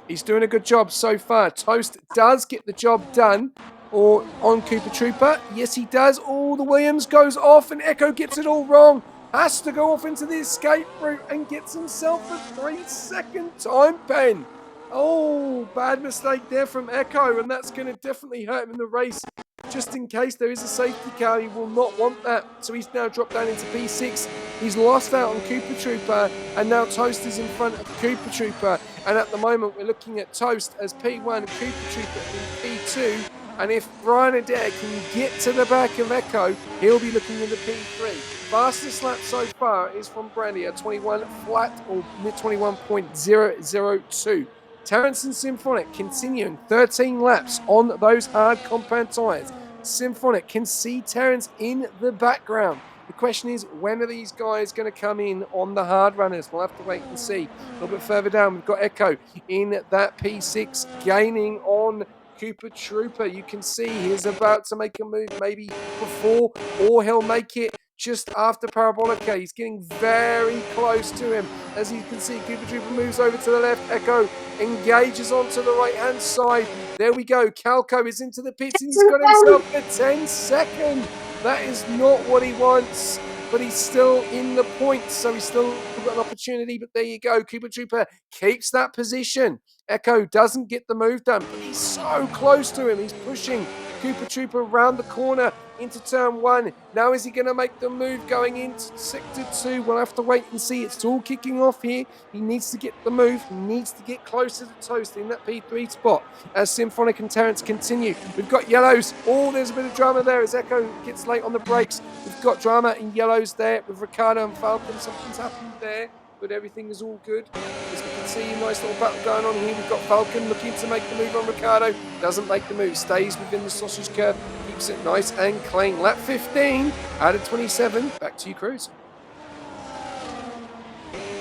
he's doing a good job so far. Toast does get the job done. Or on Cooper Trooper. Yes, he does. Oh, the Williams goes off and Echo gets it all wrong. Has to go off into the escape route and gets himself a 3-second time pen. Oh, bad mistake there from Echo, and that's going to definitely hurt him in the race. Just in case there is a safety car, he will not want that. So he's now dropped down into P6. He's lost out on Cooper Trooper, and now Toast is in front of Cooper Trooper. And at the moment, we're looking at Toast as P1 and Cooper Trooper in P2. And if Brian Adair can get to the back of Echo, he'll be looking in the P3. Fastest lap so far is from Brandy at 21 flat or 21.002. Terrence and Symphonic continuing 13 laps on those hard compound tyres. Symphonic can see Terrence in the background. The question is, when are these guys going to come in on the hard runners? We'll have to wait and see. A little bit further down, we've got Echo in that P6 gaining on Cooper Trooper. You can see he's about to make a move maybe before, or he'll make it just after Parabolica. He's getting very close to him. As you can see, Cooper Trooper moves over to the left. Echo engages onto the right-hand side. There we go. Calco is into the pits and he's got himself a 10-second. That is not what he wants, but he's still in the points, so he's still got an opportunity. But there you go. Cooper Trooper keeps that position. Echo doesn't get the move done, but he's so close to him. He's pushing Cooper Trooper around the corner into turn 1. Now is he going to make the move going into sector 2? We'll have to wait and see. It's all kicking off here. He needs to get the move. He needs to get closer to Toast in that P3 spot as Symphonic and Terrence continue. We've got yellows. Oh, there's a bit of drama there as Echo gets late on the brakes. We've got drama in yellows there with Ricardo and Falcon. Something's happened there, but everything is all good. As we can see, a nice little battle going on here. We've got Falcon looking to make the move on Ricardo. Doesn't make the move. Stays within the sausage curve. Keeps it nice and clean. Lap 15 out of 27. Back to you, Cruz.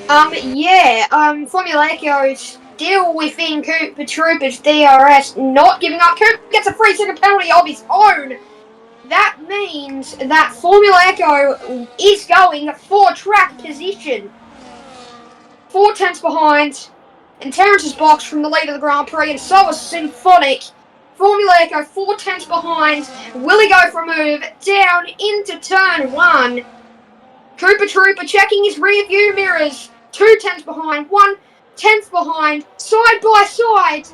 Formula Echo still within Cooper Trooper's DRS, not giving up. Cooper gets a 3-second penalty of his own. that means that Formula Echo is going for track position. 4 tenths behind, and Terrence is boxed from the lead of the Grand Prix, and so is Symphonic. Formula Echo 4 tenths behind. Will he go for a move down into turn 1? Trooper checking his rear view mirrors. 2 tenths behind, 1 tenth behind, side by side.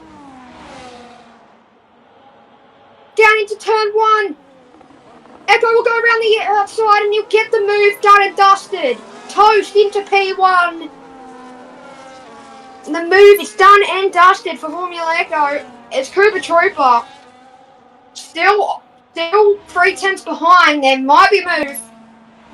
Down into turn 1. Echo will go around the outside and he'll get the move done and dusted. Toast into P1. The move is done and dusted for Formula Echo. It's Cooper Trooper. Still 3 tenths behind. There might be a move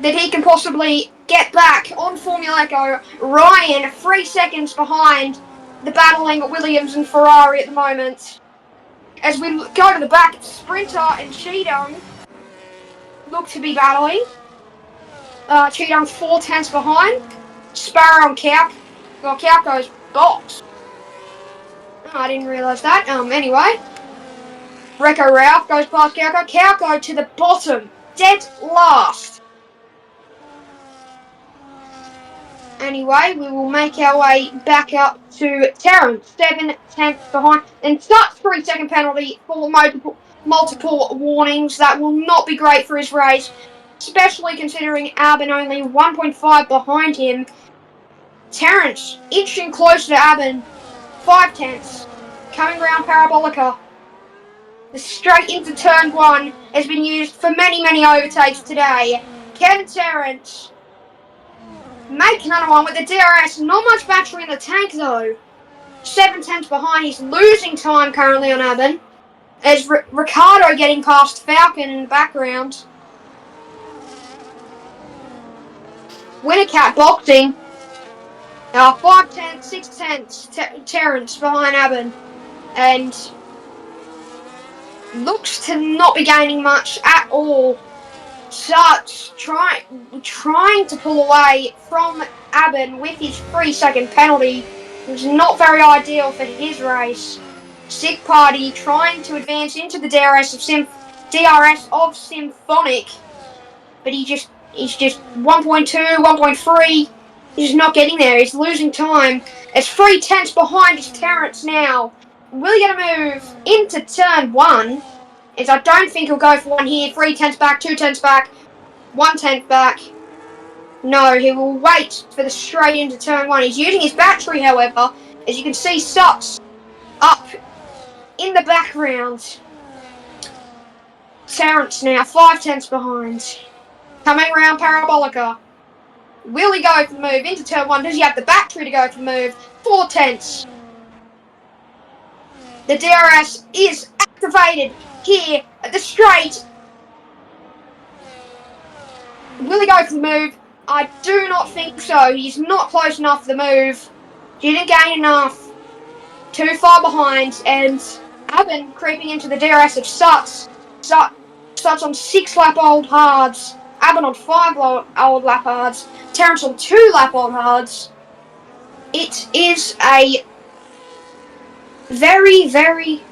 that he can possibly get back on Formula Echo. Ryan 3 seconds behind the battling Williams and Ferrari at the moment. As we go to the back, Sprinter and Cheetah look to be battling. Cheetah's 4 tenths behind. Sparrow and Cow. Well, Cow goes box. Oh, I didn't realise that. Anyway. Recco Ralph goes past Cowco. Cowco to the bottom. Dead last. Anyway, we will make our way back up to Terrence. 7 tenths behind. And starts 3 second penalty for multiple warnings. That will not be great for his race. Especially considering Albin only 1.5 behind him. Terrence inching closer to Albin. 5 tenths. Coming round Parabolica. The straight into turn 1 has been used for many overtakes today. Can Terrence make another one with the DRS? Not much battery in the tank though. 7 tenths behind. He's losing time currently on Albin. As Ricardo getting past Falcon in the background. Wintercat boxing. 5 tenths, 6 tenths. Terrence behind Albin. And looks to not be gaining much at all. Such trying to pull away from Albin with his 3 second penalty. It was not very ideal for his race. Sick Party trying to advance into the DRS of Symphonic, but he's just 1.2, 1.3. He's not getting there. He's losing time. It's 3 tenths behind his Terrence now. Will he get a move into turn 1? As I don't think he'll go for one here. 3 tenths back, 2 tenths back, 1 tenth back. No, he will wait for the straight into turn 1. He's using his battery, however. As you can see, Sucks up in the background. Terrence now 5 tenths behind. Coming around Parabolica. Will he go for the move into turn 1? Does he have the battery to go for the move? 4 tenths. The DRS is activated here at the straight. Will he go for the move? I do not think so. He's not close enough for the move. Didn't gain enough. Too far behind. And Albin creeping into the DRS of Suts. Suts on 6 lap old hards. Albin on 5 old lap hards. Terrence on 2 lap old hards. It is a very...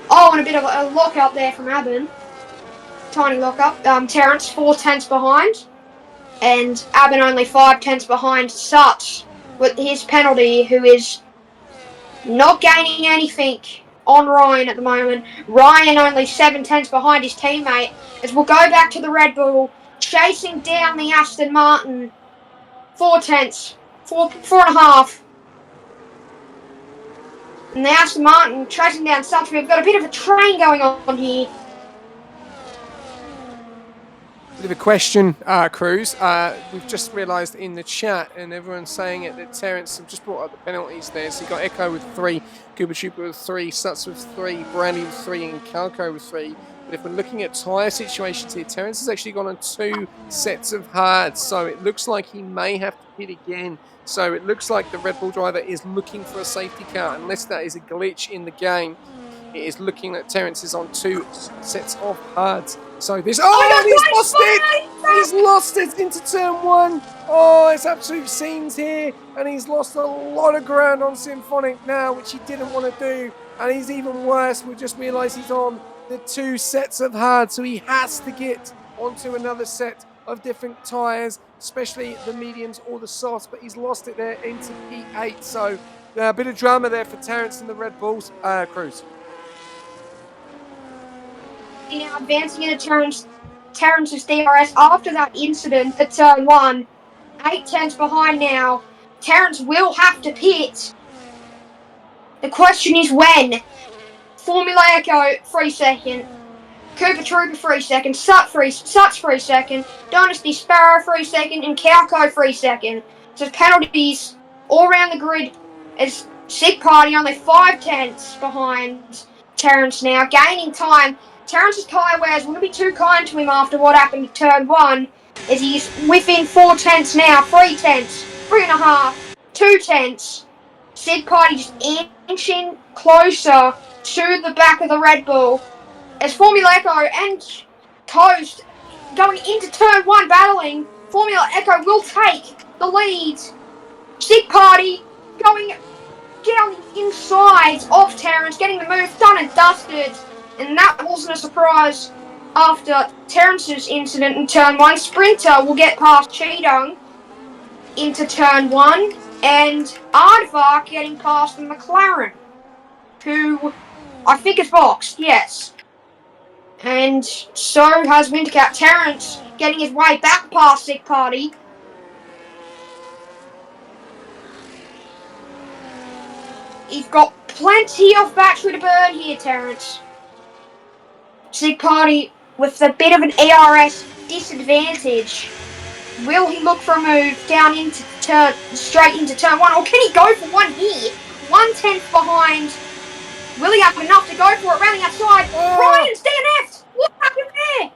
Oh, and a bit of a lockout there from Albin. Tiny lockup. Terrence 4 tenths behind. And Albin only 5 tenths behind Suts with his penalty, who is not gaining anything on Ryan at the moment. Ryan only 7 tenths behind his teammate. As we'll go back to the Red Bull, chasing down the Aston Martin. 4 tenths. 4.5. And the Aston Martin chasing down Suts. We've got a bit of a train going on here. Bit of a question, Cruz. We've just realised in the chat, and everyone's saying it, that Terrence have just brought up the penalties there. So you got Echo with 3, Cooper Trooper with 3, Suts with 3, Brandy with 3, and Calco with 3. But if we're looking at tyre situations here, Terrence has actually gone on 2 sets of hards. So it looks like he may have to pit again. So it looks like the Red Bull driver is looking for a safety car, unless that is a glitch in the game. It is looking that Terrence is on 2 sets of hards. So this... Oh, he's lost it! He's lost it into turn 1. Oh, it's absolute scenes here. And he's lost a lot of ground on Symphonic now, which he didn't want to do. And he's even worse. We just realised he's on the 2 sets of hard, so he has to get onto another set of different tyres, especially the mediums or the softs, but he's lost it there into P8. So a bit of drama there for Terence and the Red Bulls. Cruz. Now advancing into Terrence's DRS after that incident at turn 1. 8 tenths behind now. Terrence will have to pit. The question is when. Formula Echo, 3 second. Cooper Trooper, 3 second. Suts 3 second. Dynasty Sparrow, 3 second. And Cowco, 3 second. So penalties all around the grid as Sig Party only 5 tenths behind Terrence now, gaining time. Terrence's tyre wears wouldn't be too kind to him after what happened in turn 1, as he's within 4 tenths now, 3 tenths, 3.5, 2 tenths. Sid Party just inching closer to the back of the Red Bull as Formula Echo and Toast going into turn 1 battling. Formula Echo will take the lead. Sig Party going down the insides of Terrence, getting the move done and dusted. And that wasn't a surprise after Terrence's incident in turn 1. Sprinter will get past Cheetong into turn 1, and Aardvark getting past the McLaren, who I think is boxed, yes. And so has Wintercap. Terrence getting his way back past Sick Party. He's got plenty of battery to burn here, Terrence. Sick Party with a bit of an ERS disadvantage. Will he look for a move down into straight into turn 1, or can he go for one here? 1 tenth behind. Will he have enough to go for it? Rounding outside. Ryan's DNF'd. What happened there?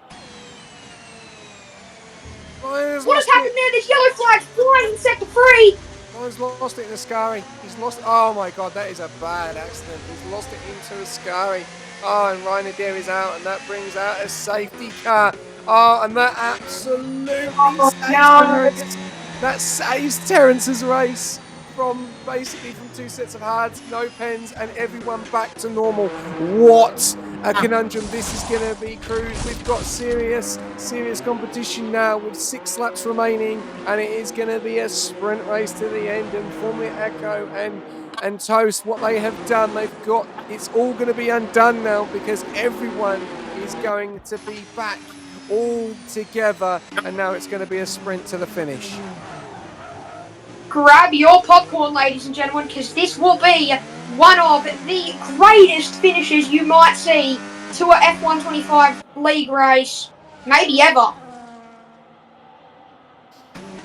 What has happened there? This yellow flag's flying in sector 3. Ryan's lost it in Ascari. He's lost. Oh my god, that is a bad accident. He's lost it into Ascari. Oh, and Ryan Adair is out, and that brings out a safety car. Oh, and that absolutely that saves Terrence's race from 2 sets of hards, no pens, and everyone back to normal. What a conundrum this is going to be, Cruz. We've got serious competition now with 6 laps remaining, and it is going to be a sprint race to the end. And Formula Echo and Toast, what they have done, it's all going to be undone now, because everyone is going to be back all together, and now it's going to be a sprint to the finish. Grab your popcorn, ladies and gentlemen, because this will be one of the greatest finishes you might see to a F125 league race, maybe ever.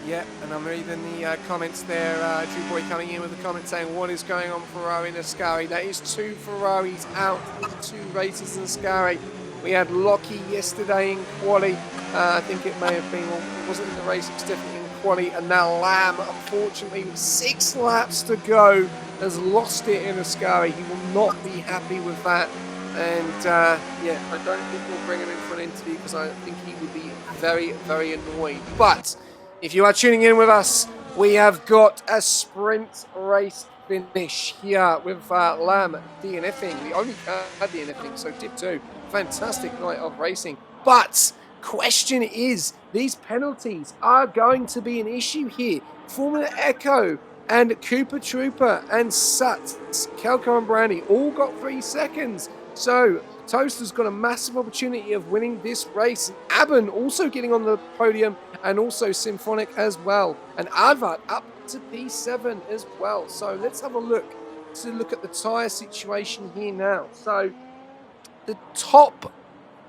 Yeah, and I'm reading the comments there. Drew Boy coming in with a comment saying, what is going on for Ferrari and Ascari? That is 2 Ferraris out in 2 races in Ascari. We had Lockie yesterday in quali. I think it may have been, well, it wasn't in the race, it's definitely in quali. And now Lamb, unfortunately, with 6 laps to go, has lost it in Ascari. He will not be happy with that. And yeah, I don't think we'll bring him in for an interview, because I think he would be very, very annoyed. But if you are tuning in with us, we have got a sprint race finish here with Lamb DNFing. We only had DNFing, so Div2, fantastic night of racing. But question is, these penalties are going to be an issue here. Formula Echo and Cooper Trooper and Suts, Kelko and Brandy all got 3 seconds. So Toaster's got a massive opportunity of winning this race. Aben also getting on the podium, and also Symphonic as well. And Aardvark up to P7 as well. So let's have a look at the tyre situation here now. So the top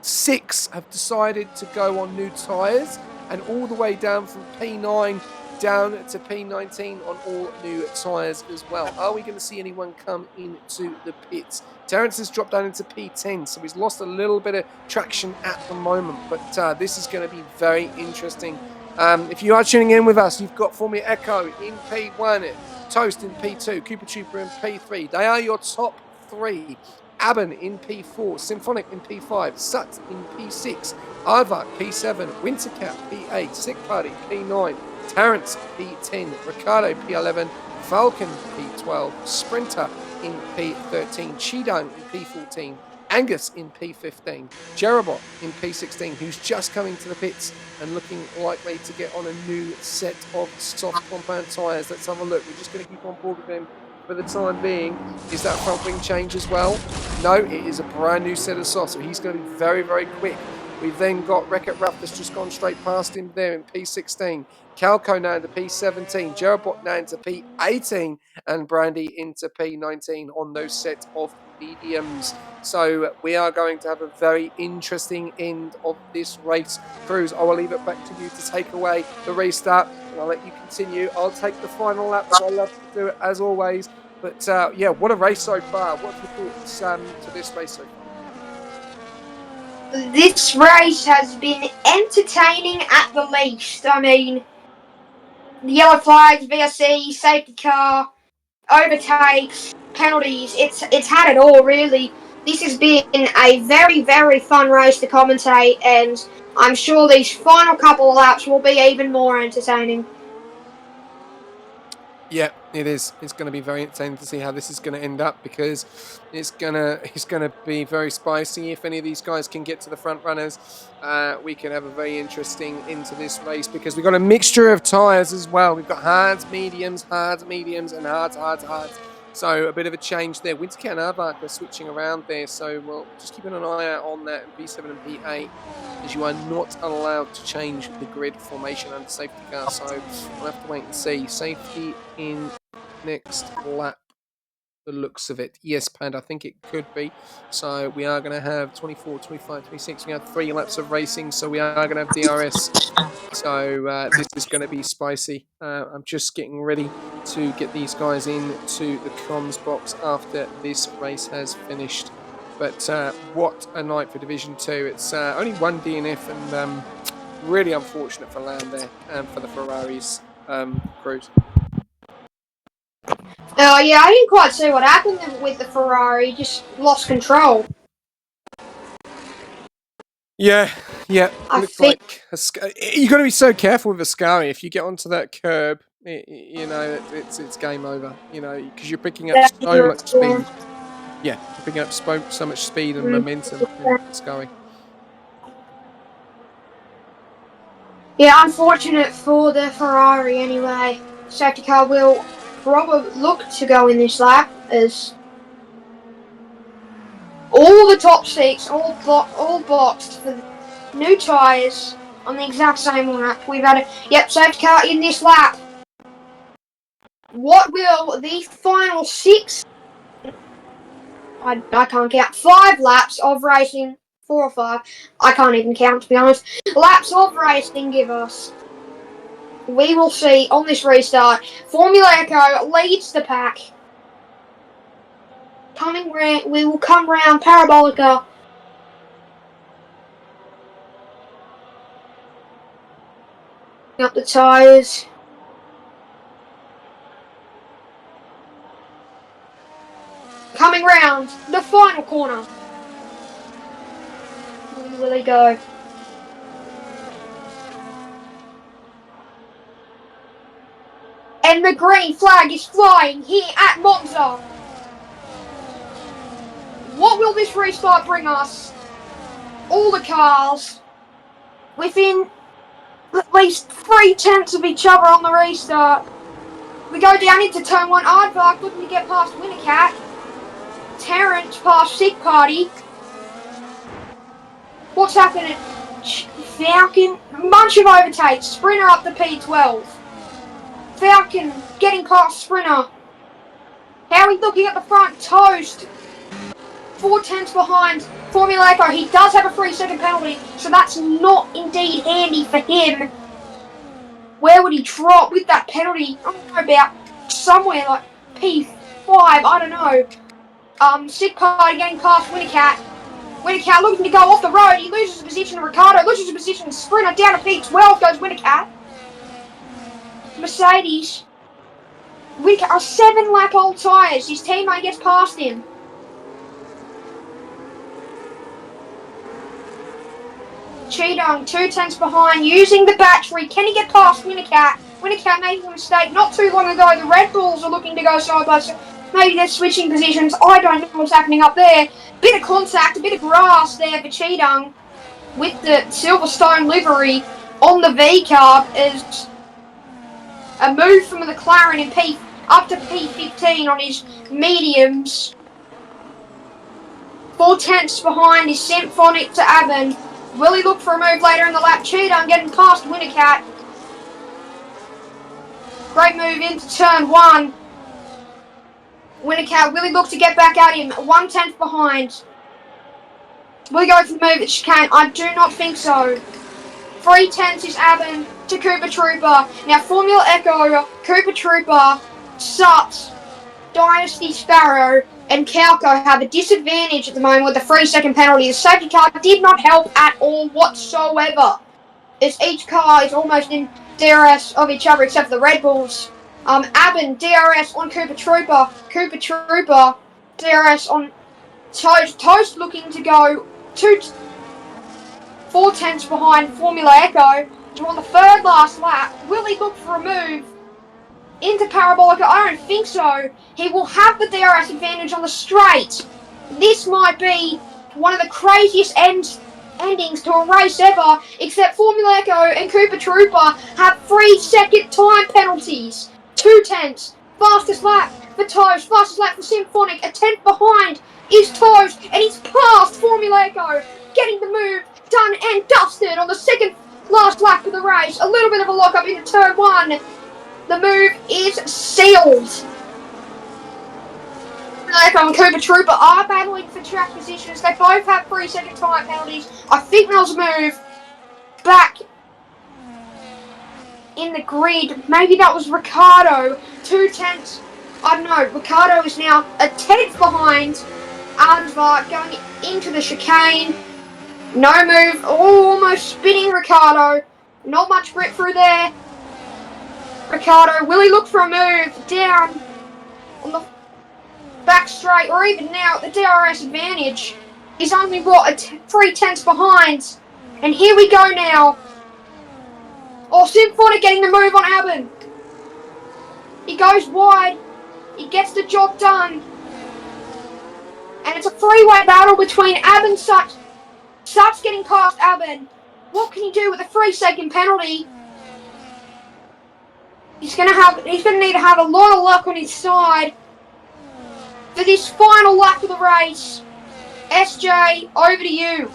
6 have decided to go on new tyres, and all the way down from P9 down to P19 on all new tyres as well. Are we going to see anyone come into the pits? Terrence has dropped down into P10, so he's lost a little bit of traction at the moment, but this is going to be very interesting. If you are tuning in with us, you've got Formula Echo in P1, Toast in P2, Cooper Trooper in P3. They are your top 3. Aben in P4, Symphonic in P5, Sut in P6, Aardvark P7, Wintercap P8, Sick Party P9, Terrence P10, Ricardo P11, Falcon P12, Sprinter in P13, Cheetong in P14, Angus in P15, Jerobot in P16, who's just coming to the pits and looking likely to get on a new set of soft compound tyres. Let's have a look. We're just going to keep on board with him for the time being. Is that front wing change as well? No, it is a brand new set of softs, so he's going to be very, very quick. We've then got Wreck-It Ralph that's just gone straight past him there in P16. Calco now into P17, Jerobot now into P18, and Brandy into P19 on those set of mediums. So we are going to have a very interesting end of this race. Cruz, I will leave it back to you to take away the restart, and I'll let you continue. I'll take the final lap, as I love to do it, as always. But yeah, what a race so far. What are your thoughts to this race so far? This race has been entertaining at the least. I mean, the yellow flags, VSC, safety car, overtakes, penalties. It's had it all, really. This has been a very, very fun race to commentate, and I'm sure these final couple of laps will be even more entertaining. Yeah, it is. It's going to be very entertaining to see how this is going to end up, because it's gonna be very spicy. If any of these guys can get to the front runners, we can have a very interesting into this race, because we've got a mixture of tyres as well. We've got hards, mediums, and hards. So a bit of a change there. Wintercat and Aardvark are switching around there, so we'll just keeping an eye out on that in P7 and P8, as you are not allowed to change the grid formation under safety car. So we'll have to wait and see. Safety in next lap, the looks of it. Yes, Panda, I think it could be. So we are going to have 24, 25, 26. We have 3 laps of racing, so we are going to have DRS. So this is going to be spicy. I'm just getting ready to get these guys into the comms box after this race has finished. But what a night for Division 2. It's only one DNF, and really unfortunate for Land there and for the Ferraris, Cruz. Yeah, I didn't quite see what happened with the Ferrari. Just lost control. Yeah. I Looks think. like you got to be so careful with Ascari. If you get onto that curb, it's game over. Because you're picking up so much speed. Yeah, you're picking up so much speed and momentum in Ascari. Yeah, unfortunate for the Ferrari anyway. Safety car will probably look to go in this lap, as all the top seats, all boxed for new tyres on the exact same lap. We've had safety car in this lap. What will the final 6? I can't count. 5 laps of racing. 4 or 5. I can't even count, to be honest. Laps of racing give us. We will see on this restart. Formula Echo leads the pack. We will come round Parabolica. Up the tyres. Coming round the final corner. Where will they go? And the green flag is flying here at Monza. What will this restart bring us? All the cars within at least 3/10 of each other on the restart. We go down into turn 1. Aardvark looking to get past Wintercat. Terrence past Sick Party. What's happening? Falcon, bunch of overtakes. Sprinter up to P12. Falcon getting past Sprinter. How are we looking at the front? Toast. 4/10 behind Formula Echo. He does have a 3-second penalty, so that's not indeed handy for him. Where would he drop with that penalty? I don't know, about somewhere like P5. I don't know. Sick Party getting past Wintercat. Wintercat looking to go off the road. He loses the position to Ricardo. Loses the position to Sprinter. Down to P12 goes Wintercat. Mercedes. Wintercat are 7-lap-old tyres. His teammate gets past him. Cheetah 2/10 behind, using the battery. Can he get past Wintercat? Wintercat making a mistake not too long ago. The Red Bulls are looking to go side by side. maybe they're switching positions. I don't know what's happening up there. Bit of contact, a bit of grass there for Cheetang with the Silverstone livery on the V carb is a move from the McLaren in up to P15 on his mediums. 4 tenths behind is Symphonic to Aben. Will he look for a move later in the lap? Cheetang getting past Wintercat. Great move into turn 1. Wintercat, will he look to get back at him? 1 tenth behind. Will he go for the move at chicane? I do not think so. 3 tenths is Aben to Cooper Trooper. Now Formula Echo, Cooper Trooper, Suts, Dynasty Sparrow, and Calco have a disadvantage at the moment with the 3-second penalty. The safety car did not help at all whatsoever, as each car is almost in DRS of each other except for the Red Bulls. Aben, DRS on Cooper Trooper. Cooper Trooper, DRS on Toast. Toast looking to go 4 tenths behind Formula Echo. We're on the third last lap. Will he look for a move into Parabolica? I don't think so. He will have the DRS advantage on the straight. This might be one of the craziest endings to a race ever, except Formula Echo and Cooper Trooper have 3-second time penalties. 2 tenths. Fastest lap for Toast. Fastest lap for Symphonic. A tenth behind is Toast, and he's past Formula Echo, getting the move done and dusted on the second last lap of the race. A little bit of a lock-up into turn 1. The move is sealed. Echo and Cooper Trooper are battling for track positions. They both have 3-second time penalties. I think there was a move back in the grid. Maybe that was Ricardo. 2 tenths. I don't know. Ricardo is now a tenth behind Aardvark going into the chicane. No move. Almost spinning Ricardo. Not much grip through there. Ricardo, will he look for a move down on the back straight, or even now the DRS advantage is only 3 tenths behind. And here we go now. Oh, Symphonic getting the move on Aben. He goes wide. He gets the job done. And it's a 3-way battle between Aben and Suts. Suts getting past Aben. What can he do with a 3-second penalty? He's gonna need to have a lot of luck on his side for this final lap of the race. SJ, over to you.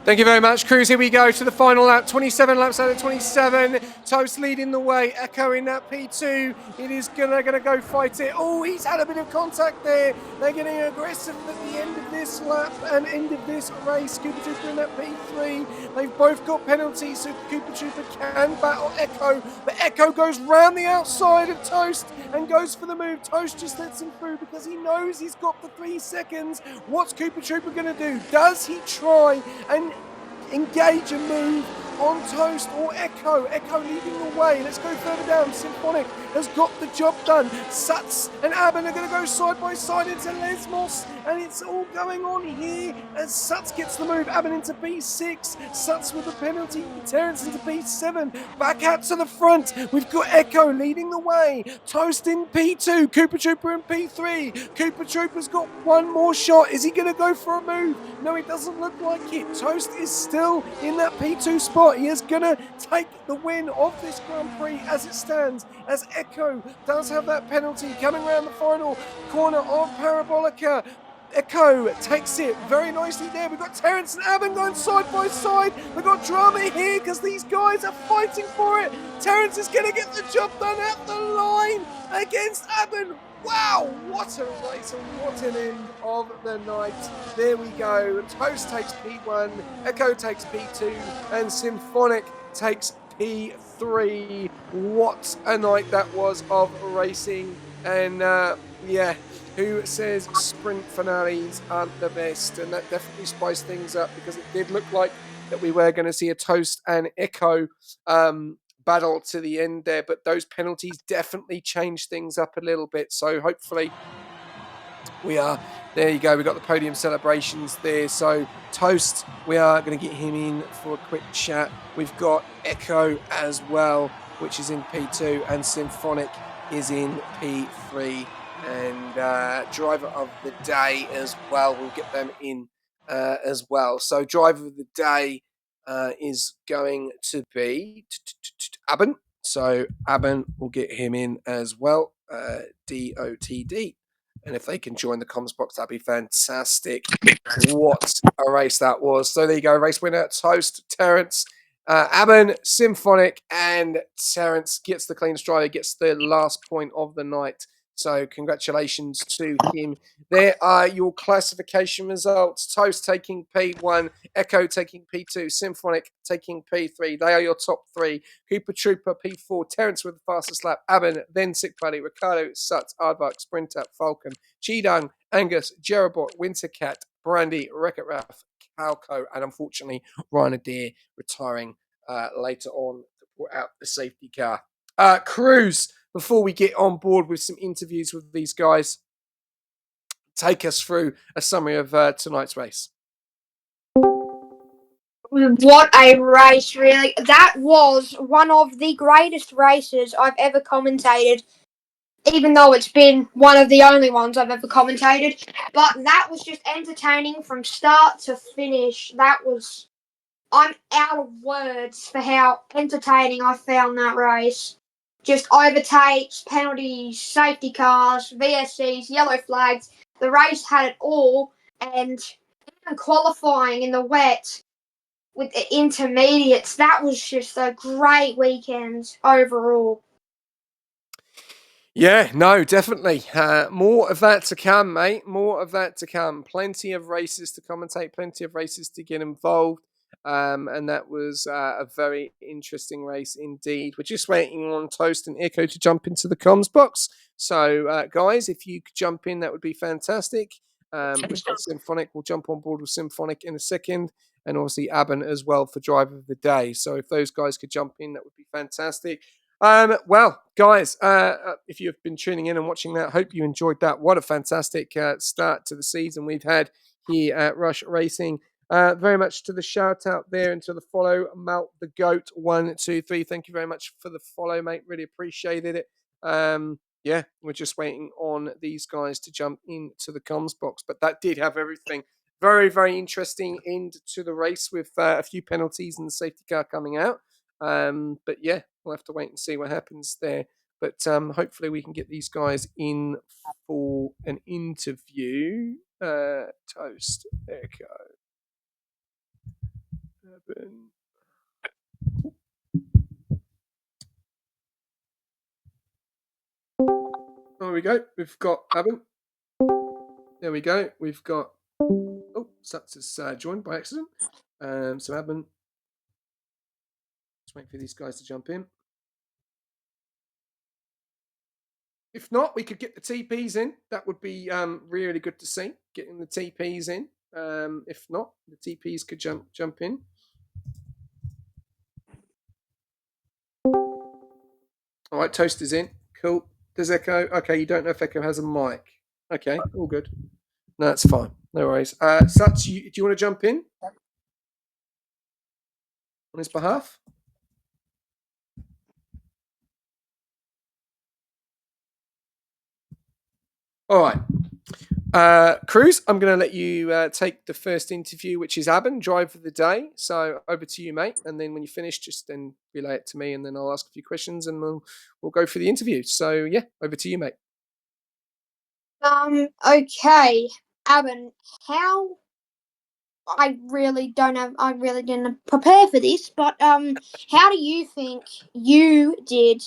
Thank you very much, Cruz. Here we go to the final lap. 27 laps out of 27. Toast leading the way. Echo in that P2. It is gonna go fight it. Oh, he's had a bit of contact there. They're getting aggressive at the end of this lap and end of this race. Cooper Trooper in that P3. They've both got penalties, so Cooper Trooper can battle Echo. But Echo goes round the outside of Toast and goes for the move. Toast just lets him through because he knows he's got the 3 seconds. What's Cooper Trooper gonna do? Does he try and engage a move on Toast or Echo? Echo leading the way. Let's go further down. Symphonic has got the job done. Suts and Aben are going to go side by side into Lesmos, and it's all going on here as Suts gets the move. Aben into B6. Suts with the penalty. Terrence into B7. Back out to the front. We've got Echo leading the way. Toast in P2. Cooper Trooper in P3. Cooper Trooper's got one more shot. Is he going to go for a move? No, it doesn't look like it. Toast is still in that P2 spot. He is going to take the win of this Grand Prix as it stands, as Echo does have that penalty coming around the final corner of Parabolica. Echo takes it very nicely there. We've got Terrence and Aben going side by side. We've got drama here because these guys are fighting for it. Terrence is going to get the job done at the line against Aben. Wow, what a race and what an end of the night. There we go. Toast takes P1, Echo takes P2, and Symphonic takes P3. What a night that was of racing. And yeah, who says sprint finales aren't the best? And that definitely spiced things up because it did look like that we were going to see a Toast and Echo battle to the end there, but those penalties definitely changed things up a little bit. So hopefully there you go, we got the podium celebrations there. So Toast, we are going to get him in for a quick chat. We've got Echo as well, which is in P2, and Symphonic is in P3. and driver of the day as well. We'll get them in as well. So driver of the day is going to be Aben. So Aben will get him in as well. DOTD. And if they can join the comms box, that'd be fantastic. What a race that was. So there you go. Race winner, Toast, Terence. Aben, Symphonic, and Terence gets the clean strider, gets the last point of the night. So congratulations to him. There are your classification results. Toast taking P1, Echo taking P2, Symphonic taking P3. They are your top three. Cooper Trooper P4, Terence with the fastest lap, Aben, then Sick Buddy, Ricardo, Sut, Aardvark, Sprinter, Falcon, Cheedung, Angus, Jerabot, Wintercat, Brandy, Wreck-It Ralph, Calco, and unfortunately Ryan Adair retiring later on to put out the safety car. Cruz, before we get on board with some interviews with these guys, take us through a summary of tonight's race. What a race, really. That was one of the greatest races I've ever commentated, even though it's been one of the only ones I've ever commentated. But that was just entertaining from start to finish. I'm out of words for how entertaining I found that race. Just overtakes, penalties, safety cars, VSCs, yellow flags. The race had it all, and even qualifying in the wet with the intermediates, that was just a great weekend overall. Yeah, no, definitely. More of that to come, mate. More of that to come. Plenty of races to commentate, plenty of races to get involved. And that was a very interesting race indeed. We're just waiting on Toast and Echo to jump into the comms box. So, guys, if you could jump in, that would be fantastic. We've got Symphonic. We'll jump on board with Symphonic in a second. And obviously Aben as well for driver of the day. So if those guys could jump in, that would be fantastic. Well, guys, if you've been tuning in and watching that, hope you enjoyed that. What a fantastic start to the season we've had here at Rush Racing. Very much to the shout out there and to the follow, Malt the Goat 123. Thank you very much for the follow, mate. Really appreciated it. Yeah, we're just waiting on these guys to jump into the comms box, but that did have everything. Very, very interesting end to the race with a few penalties and the safety car coming out. But yeah, we'll have to wait and see what happens there. But hopefully we can get these guys in for an interview. Toast, Echo, Aben. There we go. We've got Aben. There we go. We've got. Oh, Sats has joined by accident. So Aben. Just waiting for these guys to jump in. If not, we could get the TPs in. That would be really good to see. Getting the TPs in. If not, the TPs could jump in. All right, Toast is in. Cool. Does Echo? Okay, you don't know if Echo has a mic. Okay, all good. No, that's fine. No worries. Sats, do you want to jump in on his behalf? All right. Cruz, I'm going to let you take the first interview, which is Aben, driver of the day. So over to you, mate. And then when you finish, just then relay it to me, and then I'll ask a few questions, and we'll go for the interview. So yeah, over to you, mate. Okay, Aben, I really didn't prepare for this, but how do you think you did?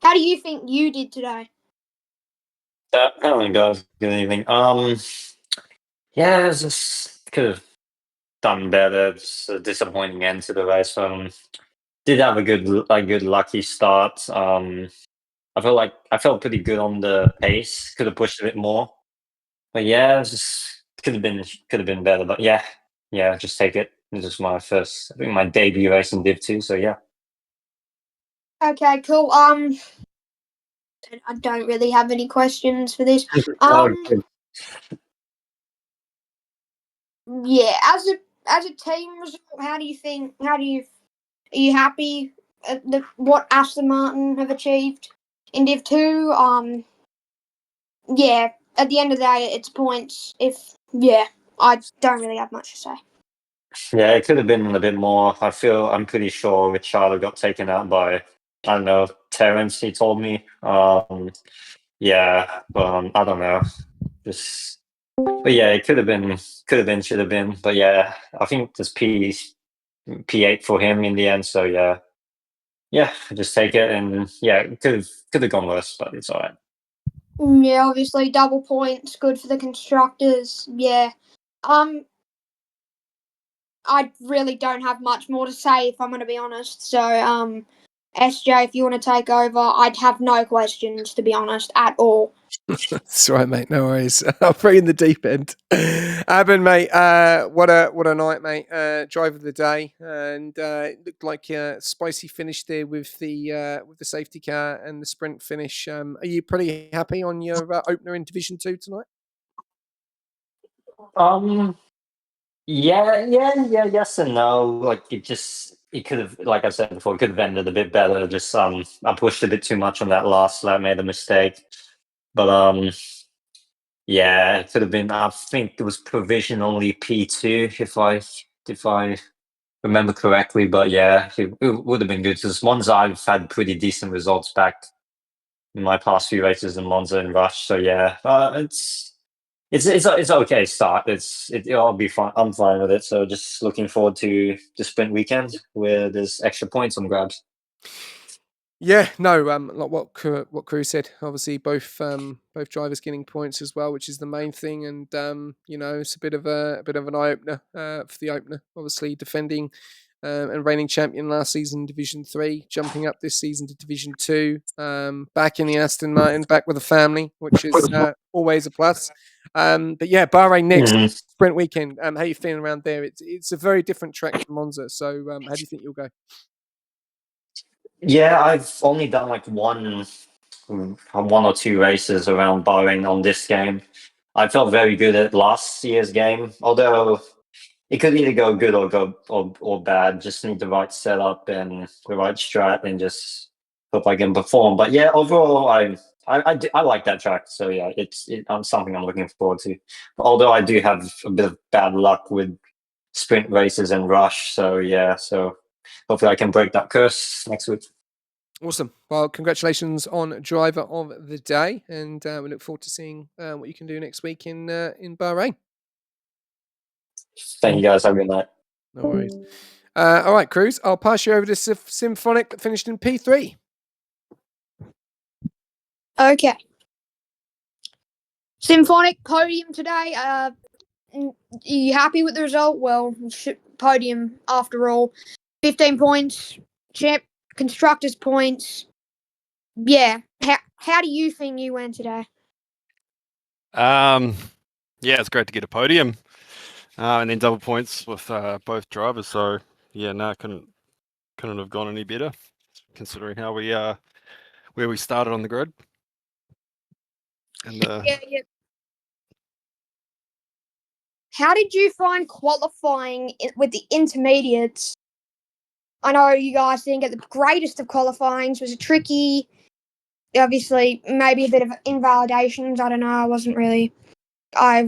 How do you think you did today? Hello, guys. Good evening. Yeah, it's just could have done better. It's a disappointing end to the race. Did have a good lucky start. I felt pretty good on the pace. Could have pushed a bit more, but yeah, it's just could have been better. But yeah, just take it. This is my first, I think, my debut race in Div2. So yeah. Okay, cool. I don't really have any questions for this. Good. Yeah, as a team result, how do you think? Are you happy at what Aston Martin have achieved in Div 2? yeah, at the end of the day, it's points. I don't really have much to say. Yeah, it could have been a bit more. I'm pretty sure Richardo got taken out by, I don't know, Terrence, he told me. Yeah, but I don't know. Just, but yeah, it should have been. But yeah, I think there's P8 for him in the end. So yeah, just take it, and yeah, it could have gone worse, but it's all right. Yeah, obviously double points, good for the constructors. Yeah, I really don't have much more to say if I'm going to be honest. So, SJ, if you want to take over, I'd have no questions to be honest at all. That's right, mate. No worries. I'll throw you in the deep end. Abin, mate, what a night, mate. Drive of the day, and it looked like a spicy finish there with the safety car and the sprint finish. Are you pretty happy on your opener in Division 2 tonight? Yeah, yes and no. Like it could have, like I said before, it could have ended a bit better. Just I pushed a bit too much on that last lap, made a mistake. But yeah, it could have been. I think it was provisionally P2 if I remember correctly. But yeah, it would have been good because Monza, I've had pretty decent results back in my past few races in Monza and Rush. So yeah, it's okay start. It'll be fine. I'm fine with it. So just looking forward to the sprint weekend where there's extra points on grabs. Yeah, no, like what Crew said. Obviously, both drivers getting points as well, which is the main thing. And it's a bit of an eye opener for the opener. Obviously, defending and reigning champion last season, Division 3, jumping up this season to Division 2. Back in the Aston Martin, back with a family, which is always a plus. But yeah, Bahrain next sprint weekend. How you feeling around there? It's a very different track to Monza. So how do you think you'll go? Yeah, I've only done like one or two races around Bahrain on this game. I felt very good at last year's game, although it could either go good or bad. Just need the right setup and the right strat, and just hope I can perform. But yeah, overall, I like that track. So yeah, it's something I'm looking forward to. Although I do have a bit of bad luck with sprint races and rush. So yeah, so hopefully I can break that curse next week. Awesome. Well, congratulations on driver of the day, and we look forward to seeing what you can do next week in Bahrain. Thank you guys. Have a good night. No worries. All right, Cruz. I'll pass you over to Symphonic that finished in P3. Okay. Symphonic podium today. Are you happy with the result? Well, podium after all. 15 points. Constructors points. Yeah. How do you think you went today? Yeah, it's great to get a podium, and then double points with both drivers. So yeah, no, couldn't have gone any better, considering how where we started on the grid. And Yeah. How did you find qualifying with the intermediates? I know you guys didn't get the greatest of qualifyings. Was it tricky? Obviously, maybe a bit of invalidations. I don't know. I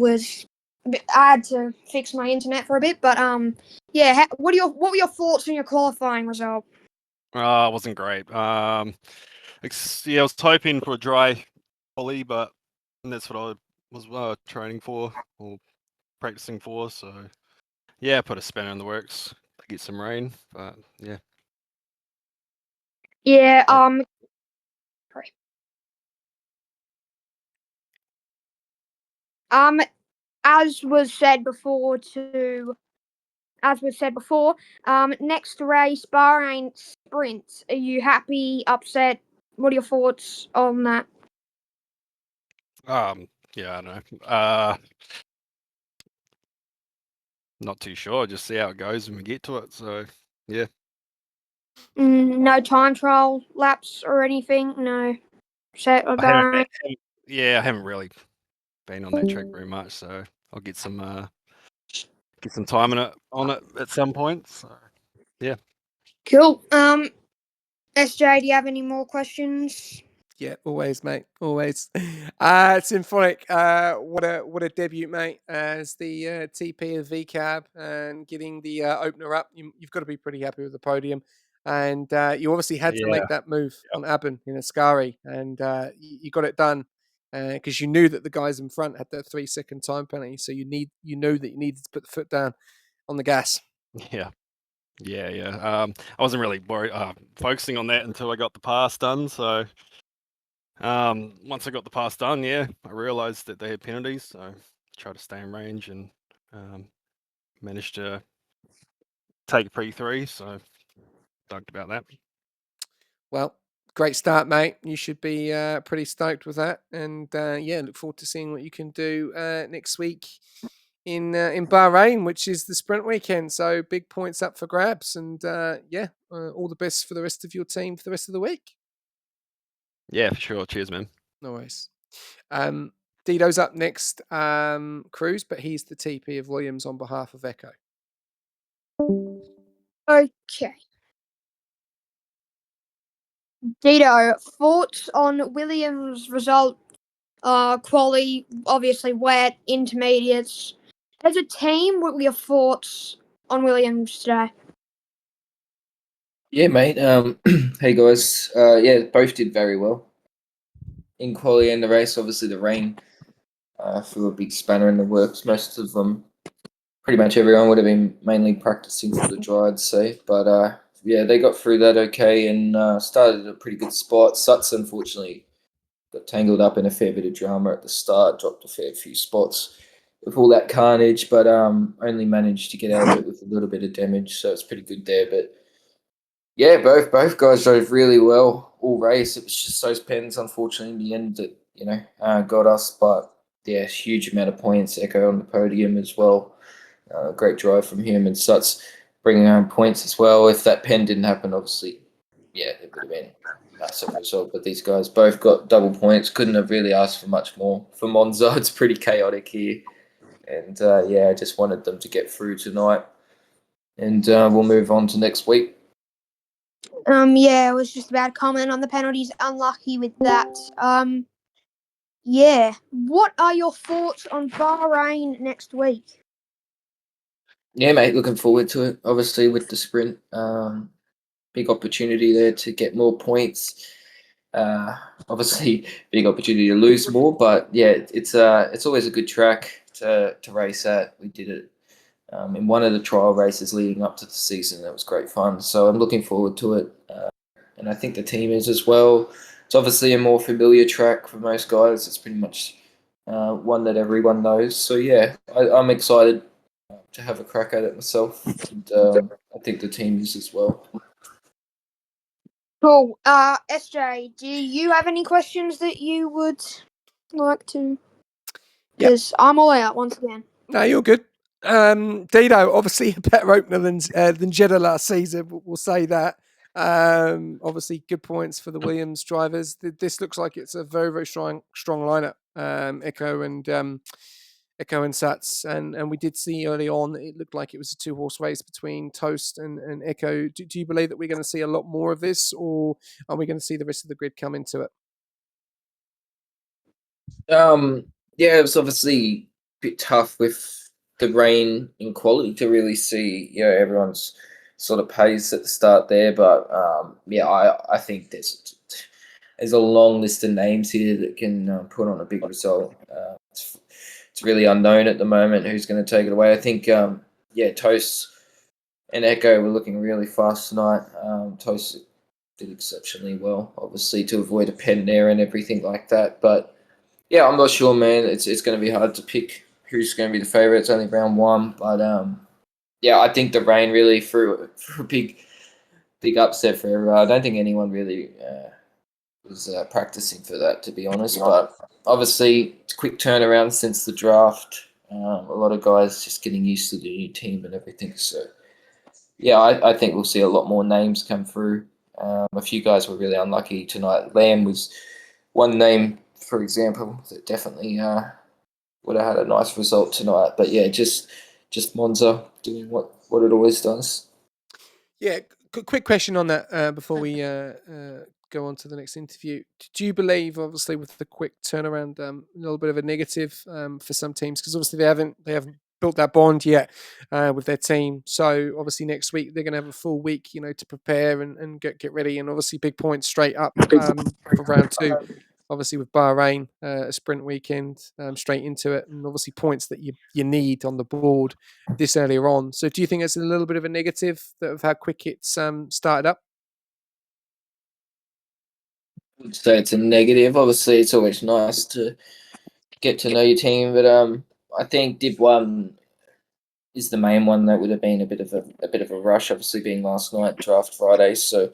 had to fix my internet for a bit, but yeah. What were your thoughts on your qualifying result? it wasn't great. Yeah, I was hoping for a dry quali, but that's what I was training for or practicing for. So yeah, put a spanner in the works to get some rain, but yeah. Yeah. As was said before, next race, Bahrain sprint. Are you happy, upset? What are your thoughts on that? Yeah, I don't know. Not too sure. Just see how it goes when we get to it. So yeah. No time trial laps or anything. No. Set with Bahrain. I haven't really been on that track very much, so I'll get some time on it at some point. So yeah. Cool. SJ, do you have any more questions? Yeah, always, mate. Always. Symphonic, what a debut, mate, as the TP of VCAB and getting the opener up. You've got to be pretty happy with the podium. And you obviously had to make that move on Aben in Ascari, and you got it done because you knew that the guys in front had that 3-second time penalty. So you knew that you needed to put the foot down on the gas. Yeah. I wasn't really worried, focusing on that until I got the pass done. So once I got the pass done, I realised that they had penalties. So tried to stay in range and managed to take a P3. So stoked about that. Well, great start, mate. You should be pretty stoked with that. And look forward to seeing what you can do next week in Bahrain, which is the sprint weekend. So big points up for grabs. And all the best for the rest of your team for the rest of the week. Yeah, for sure. Cheers, man. No worries. Dido's up next, Cruz, but he's the TP of Williams on behalf of Echo. Okay. Dido, thoughts on Williams' result? Quali, obviously wet, intermediates. As a team, what were your thoughts on Williams today? Yeah, mate. Hey guys. Both did very well in quali and the race. Obviously, the rain threw a big spanner in the works. Most of them, pretty much everyone, would have been mainly practicing for the dry, I'd say. But they got through that okay and started at a pretty good spot. Suts, unfortunately, got tangled up in a fair bit of drama at the start, dropped a fair few spots with all that carnage, but only managed to get out of it with a little bit of damage, so it's pretty good there. But yeah, both guys drove really well all race. It was just those pens, unfortunately, in the end that got us. But yeah, huge amount of points. Echo on the podium as well. Great drive from him, and Suts bringing home points as well. If that pen didn't happen, obviously, it would have been a massive result. But these guys both got double points. Couldn't have really asked for much more. For Monza, it's pretty chaotic here, and I just wanted them to get through tonight, and we'll move on to next week. I was just about to comment on the penalties. Unlucky with that. What are your thoughts on Bahrain next week? Yeah, mate, looking forward to it. Obviously, with the sprint, big opportunity there to get more points. Obviously, big opportunity to lose more, but yeah, it's always a good track to race at. We did it in one of the trial races leading up to the season. That was great fun. So I'm looking forward to it, and I think the team is as well. It's obviously a more familiar track for most guys. It's pretty much one that everyone knows. So yeah, I'm excited to have a crack at it myself, and I think the team is as well. Cool. SJ, do you have any questions that you would like to? Because I'm all out once again. No, you're good. Dido, obviously a better opener than Jeddah last season. We'll say that. Obviously, good points for the Williams drivers. This looks like it's a very, very strong lineup. Echo and Sats, and we did see early on it looked like it was a 2-horse race between Toast and Echo. Do you believe that we're going to see a lot more of this, or are we going to see the rest of the grid come into it? It was obviously a bit tough with the rain in quality to really see everyone's sort of pace at the start there, but I think there's a long list of names here that can put on a big result. It's really unknown at the moment who's going to take it away. I think Toast and Echo were looking really fast tonight. Toast did exceptionally well, obviously, to avoid a pen there and everything like that, but yeah, I'm not sure, man. It's going to be hard to pick who's going to be the favourite. It's only round one, but I think the rain really threw a big upset for everyone. I don't think anyone really was practicing for that, to be honest. But obviously, it's a quick turnaround since the draft. A lot of guys just getting used to the new team and everything. So yeah, I think we'll see a lot more names come through. A few guys were really unlucky tonight. Lamb was one name, for example, that definitely would have had a nice result tonight. But yeah, just Monza doing what it always does. Yeah, quick question on that before we go on to the next interview. Do you believe, obviously, with the quick turnaround, a little bit of a negative for some teams, because obviously they haven't built that bond yet with their team. So obviously next week they're going to have a full week, to prepare and get ready, and obviously big points straight up for round 2. Obviously with Bahrain, a sprint weekend straight into it, and obviously points that you need on the board this earlier on. So do you think it's a little bit of a negative of how quick it's started up? I would say it's a negative. Obviously, it's always nice to get to know your team, but I think Div1 is the main one that would have been a bit of a rush. Obviously, being last night, draft Friday, so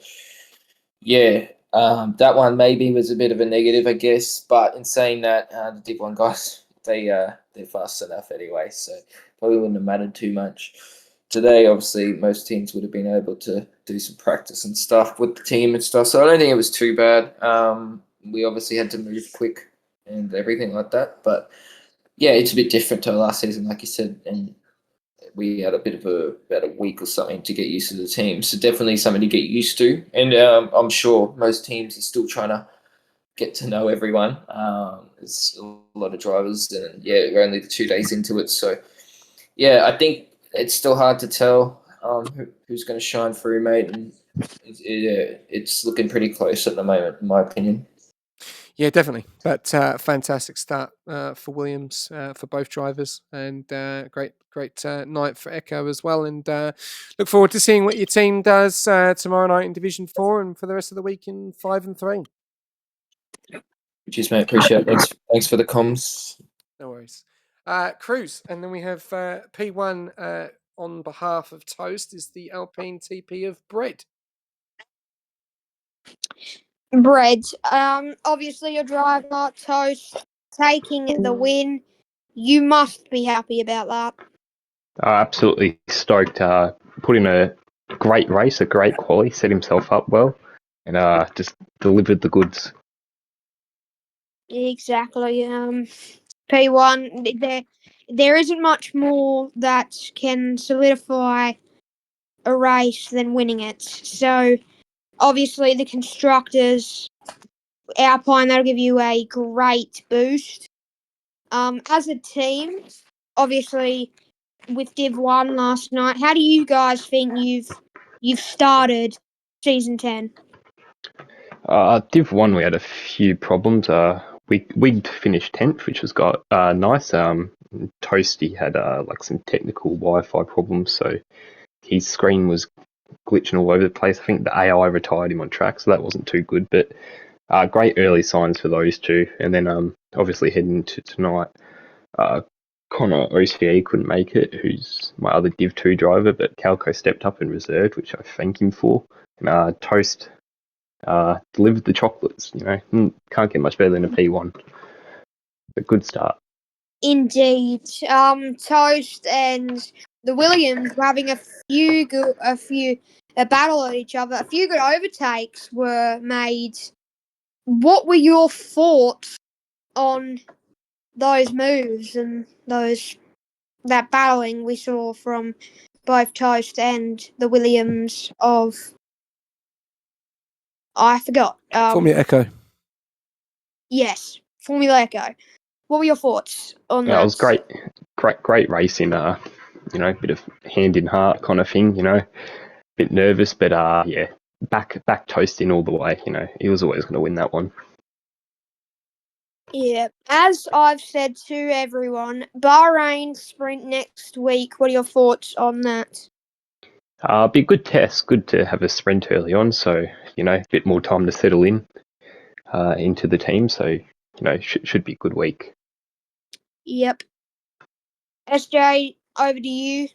yeah, that one maybe was a bit of a negative, I guess. But in saying that, the Div1 guys, they're fast enough anyway, so probably wouldn't have mattered too much. Today, obviously, most teams would have been able to do some practice and stuff with the team and stuff, so I don't think it was too bad. We obviously had to move quick and everything like that, but yeah, it's a bit different to last season, like you said, and we had about a week or something to get used to the team. So definitely something to get used to, and I'm sure most teams are still trying to get to know everyone. There's a lot of drivers, and yeah, we're only 2 days into it, so yeah, I think it's still hard to tell who's going to shine through, mate, and it's looking pretty close at the moment, in my opinion. Yeah, definitely. But fantastic start for Williams for both drivers, and great night for Echo as well. And look forward to seeing what your team does tomorrow night in Division 4 and for the rest of the week in 5 and 3. Cheers, mate. Appreciate it. Thanks for the comms. No worries. Cruz, and then we have P1 on behalf of Toast is the Alpine TP of Bread. Bread. Obviously your driver, Toast, taking the win. You must be happy about that. Absolutely stoked. Put in a great race, a great quali, set himself up well, and just delivered the goods. Exactly. P1, there isn't much more that can solidify a race than winning it. So, obviously, the constructors, Alpine, that'll give you a great boost. As a team, obviously, with Div 1 last night, how do you guys think you've started Season 10? Div 1, we had a few problems. We finished 10th, which was nice. Toasty had like some technical Wi-Fi problems, so his screen was glitching all over the place. I think the AI retired him on track, so that wasn't too good. But great early signs for those two. And then obviously heading into tonight, Connor OCE couldn't make it, who's my other Div 2 driver, but Calco stepped up and reserved, which I thank him for. And Toast delivered the chocolates, can't get much better than a P1. But good start. Indeed. Toast and the Williams were having a battle at each other. A few good overtakes were made. What were your thoughts on those moves and that battling we saw from both Toast and the Williams of I forgot. Formula Echo. Yes, Formula Echo. What were your thoughts on that? It was great racing. Bit of hand in heart kind of thing. Bit nervous, but yeah, back Toasting all the way. He was always going to win that one. Yeah, as I've said to everyone, Bahrain sprint next week. What are your thoughts on that? Be a good test. Good to have a sprint early on, so a bit more time to settle in into the team. So should be a good week. Yep. SJ, over to you.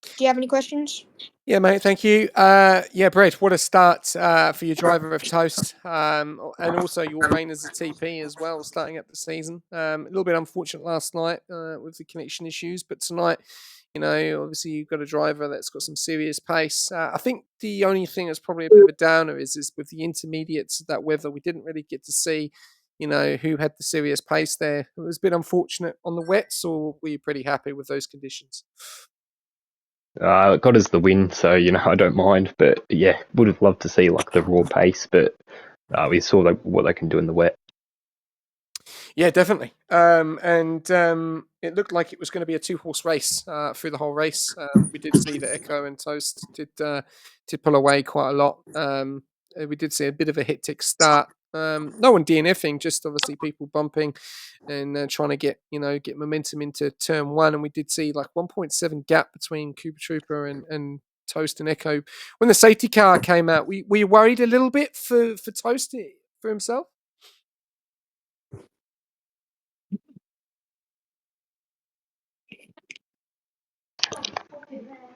Do you have any questions? Yeah, mate, thank you. Yeah, Brett, what a start for your driver of Toast, and also your reign as a TP as well, starting up the season. A little bit unfortunate last night with the connection issues, but tonight, obviously you've got a driver that's got some serious pace. I think the only thing that's probably a bit of a downer is with the intermediates, that weather. We didn't really get to see, who had the serious pace there. It was a bit unfortunate on the wets, or were you pretty happy with those conditions? It got us the win, so I don't mind. But yeah, would have loved to see like the raw pace, but we saw what they can do in the wet. Yeah, definitely. It looked like it was going to be a 2-horse race through the whole race. We did see that Echo and Toast did pull away quite a lot. We did see a bit of a hit-tick start. No one DNFing, just obviously people bumping and trying to get momentum into turn one. And we did see like 1.7 gap between Cooper Trooper and Toast and Echo. When the safety car came out, were you worried a little bit for Toast for himself?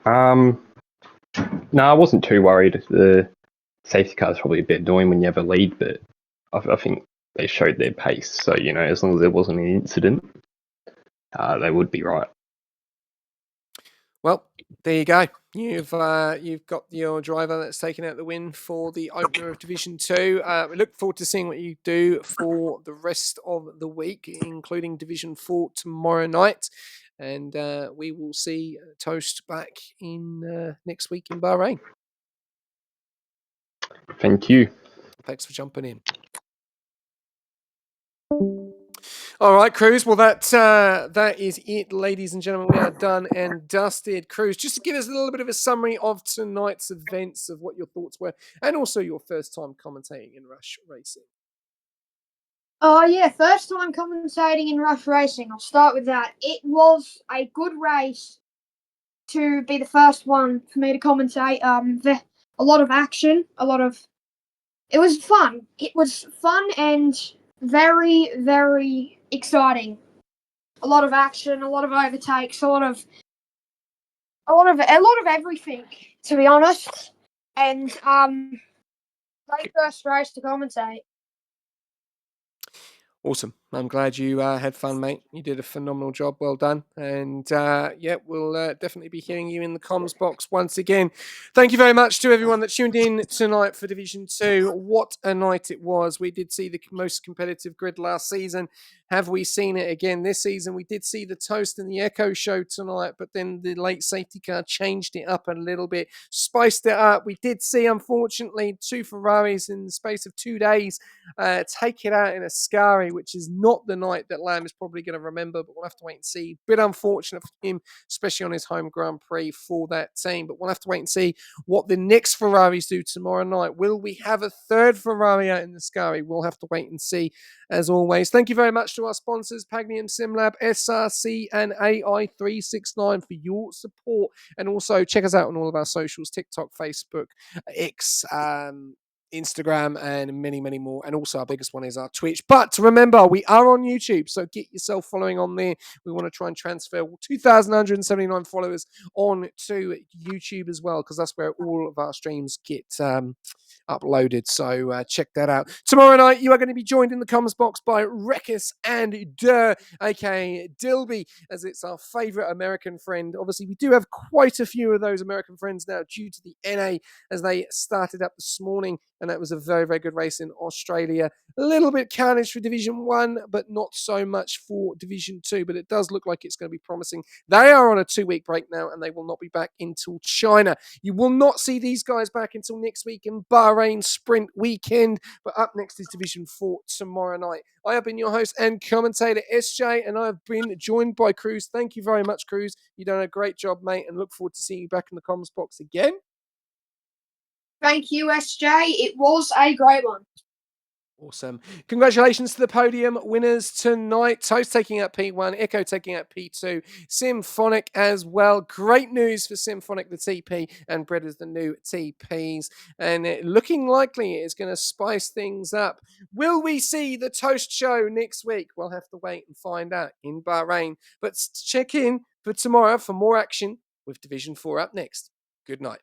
No, I wasn't too worried. The safety car is probably a bit annoying when you have a lead, but I think they showed their pace. So, as long as there wasn't an incident, they would be right. Well, there you go. You've got your driver that's taken out the win for the opener of Division 2. We look forward to seeing what you do for the rest of the week, including Division 4 tomorrow night. And we will see Toast back in next week in Bahrain. Thank you. Thanks for jumping in. All right, Cruz. Well, that is it, ladies and gentlemen. We are done and dusted. Cruz, just to give us a little bit of a summary of tonight's events, of what your thoughts were, and also your first time commentating in Rush Racing. Oh, yeah, first time commentating in Rush Racing. I'll start with that. It was a good race to be the first one for me to commentate. A lot of action, it was fun. It was fun and very, very exciting. A lot of action, a lot of overtakes, a lot of everything, to be honest. And great first race to commentate. Awesome. I'm glad you had fun, mate. You did a phenomenal job. Well done. And we'll definitely be hearing you in the comms box once again. Thank you very much to everyone that tuned in tonight for Division 2. What a night it was. We did see the most competitive grid last season. Have we seen it again this season? We did see the Toast and the Echo show tonight, but then the late safety car changed it up a little bit, spiced it up. We did see, unfortunately, 2 Ferraris in the space of 2 days take it out in a Ascari, which is not the night that Lamb is probably going to remember, but we'll have to wait and see. Bit unfortunate for him, especially on his home Grand Prix for that team, but we'll have to wait and see what the next Ferraris do tomorrow night. Will we have a third Ferrari out in the Ascari? We'll have to wait and see, as always. Thank you very much to our sponsors, Pagnium SimLab, SRC, and AI369 for your support. And also check us out on all of our socials, TikTok, Facebook, X, Instagram, and many, many more. And also our biggest one is our Twitch. But remember, we are on YouTube, so get yourself following on there. We want to try and transfer 2,179 followers on to YouTube as well, because that's where all of our streams get uploaded. So check that out. Tomorrow night, you are going to be joined in the comments box by Rekus and Durr, aka Dilby, as it's our favorite American friend. Obviously, we do have quite a few of those American friends now due to the NA as they started up this morning, and that was a very, very good race in Australia. A little bit carnage for Division 1, but not so much for Division 2, but it does look like it's going to be promising. They are on a 2-week break now, and they will not be back until China. You will not see these guys back until next week in Bahrain Sprint Weekend, but up next is Division 4 tomorrow night. I have been your host and commentator, SJ, and I have been joined by Cruz. Thank you very much, Cruz. You've done a great job, mate, and look forward to seeing you back in the comments box again. Thank you, SJ. It was a great one. Awesome. Congratulations to the podium winners tonight. Toast taking out P1, Echo taking out P2, Symphonic as well. Great news for Symphonic, the TP, and Brett as the new TPs. And looking likely it's going to spice things up. Will we see the Toast show next week? We'll have to wait and find out in Bahrain. But check in for tomorrow for more action with Division 4 up next. Good night.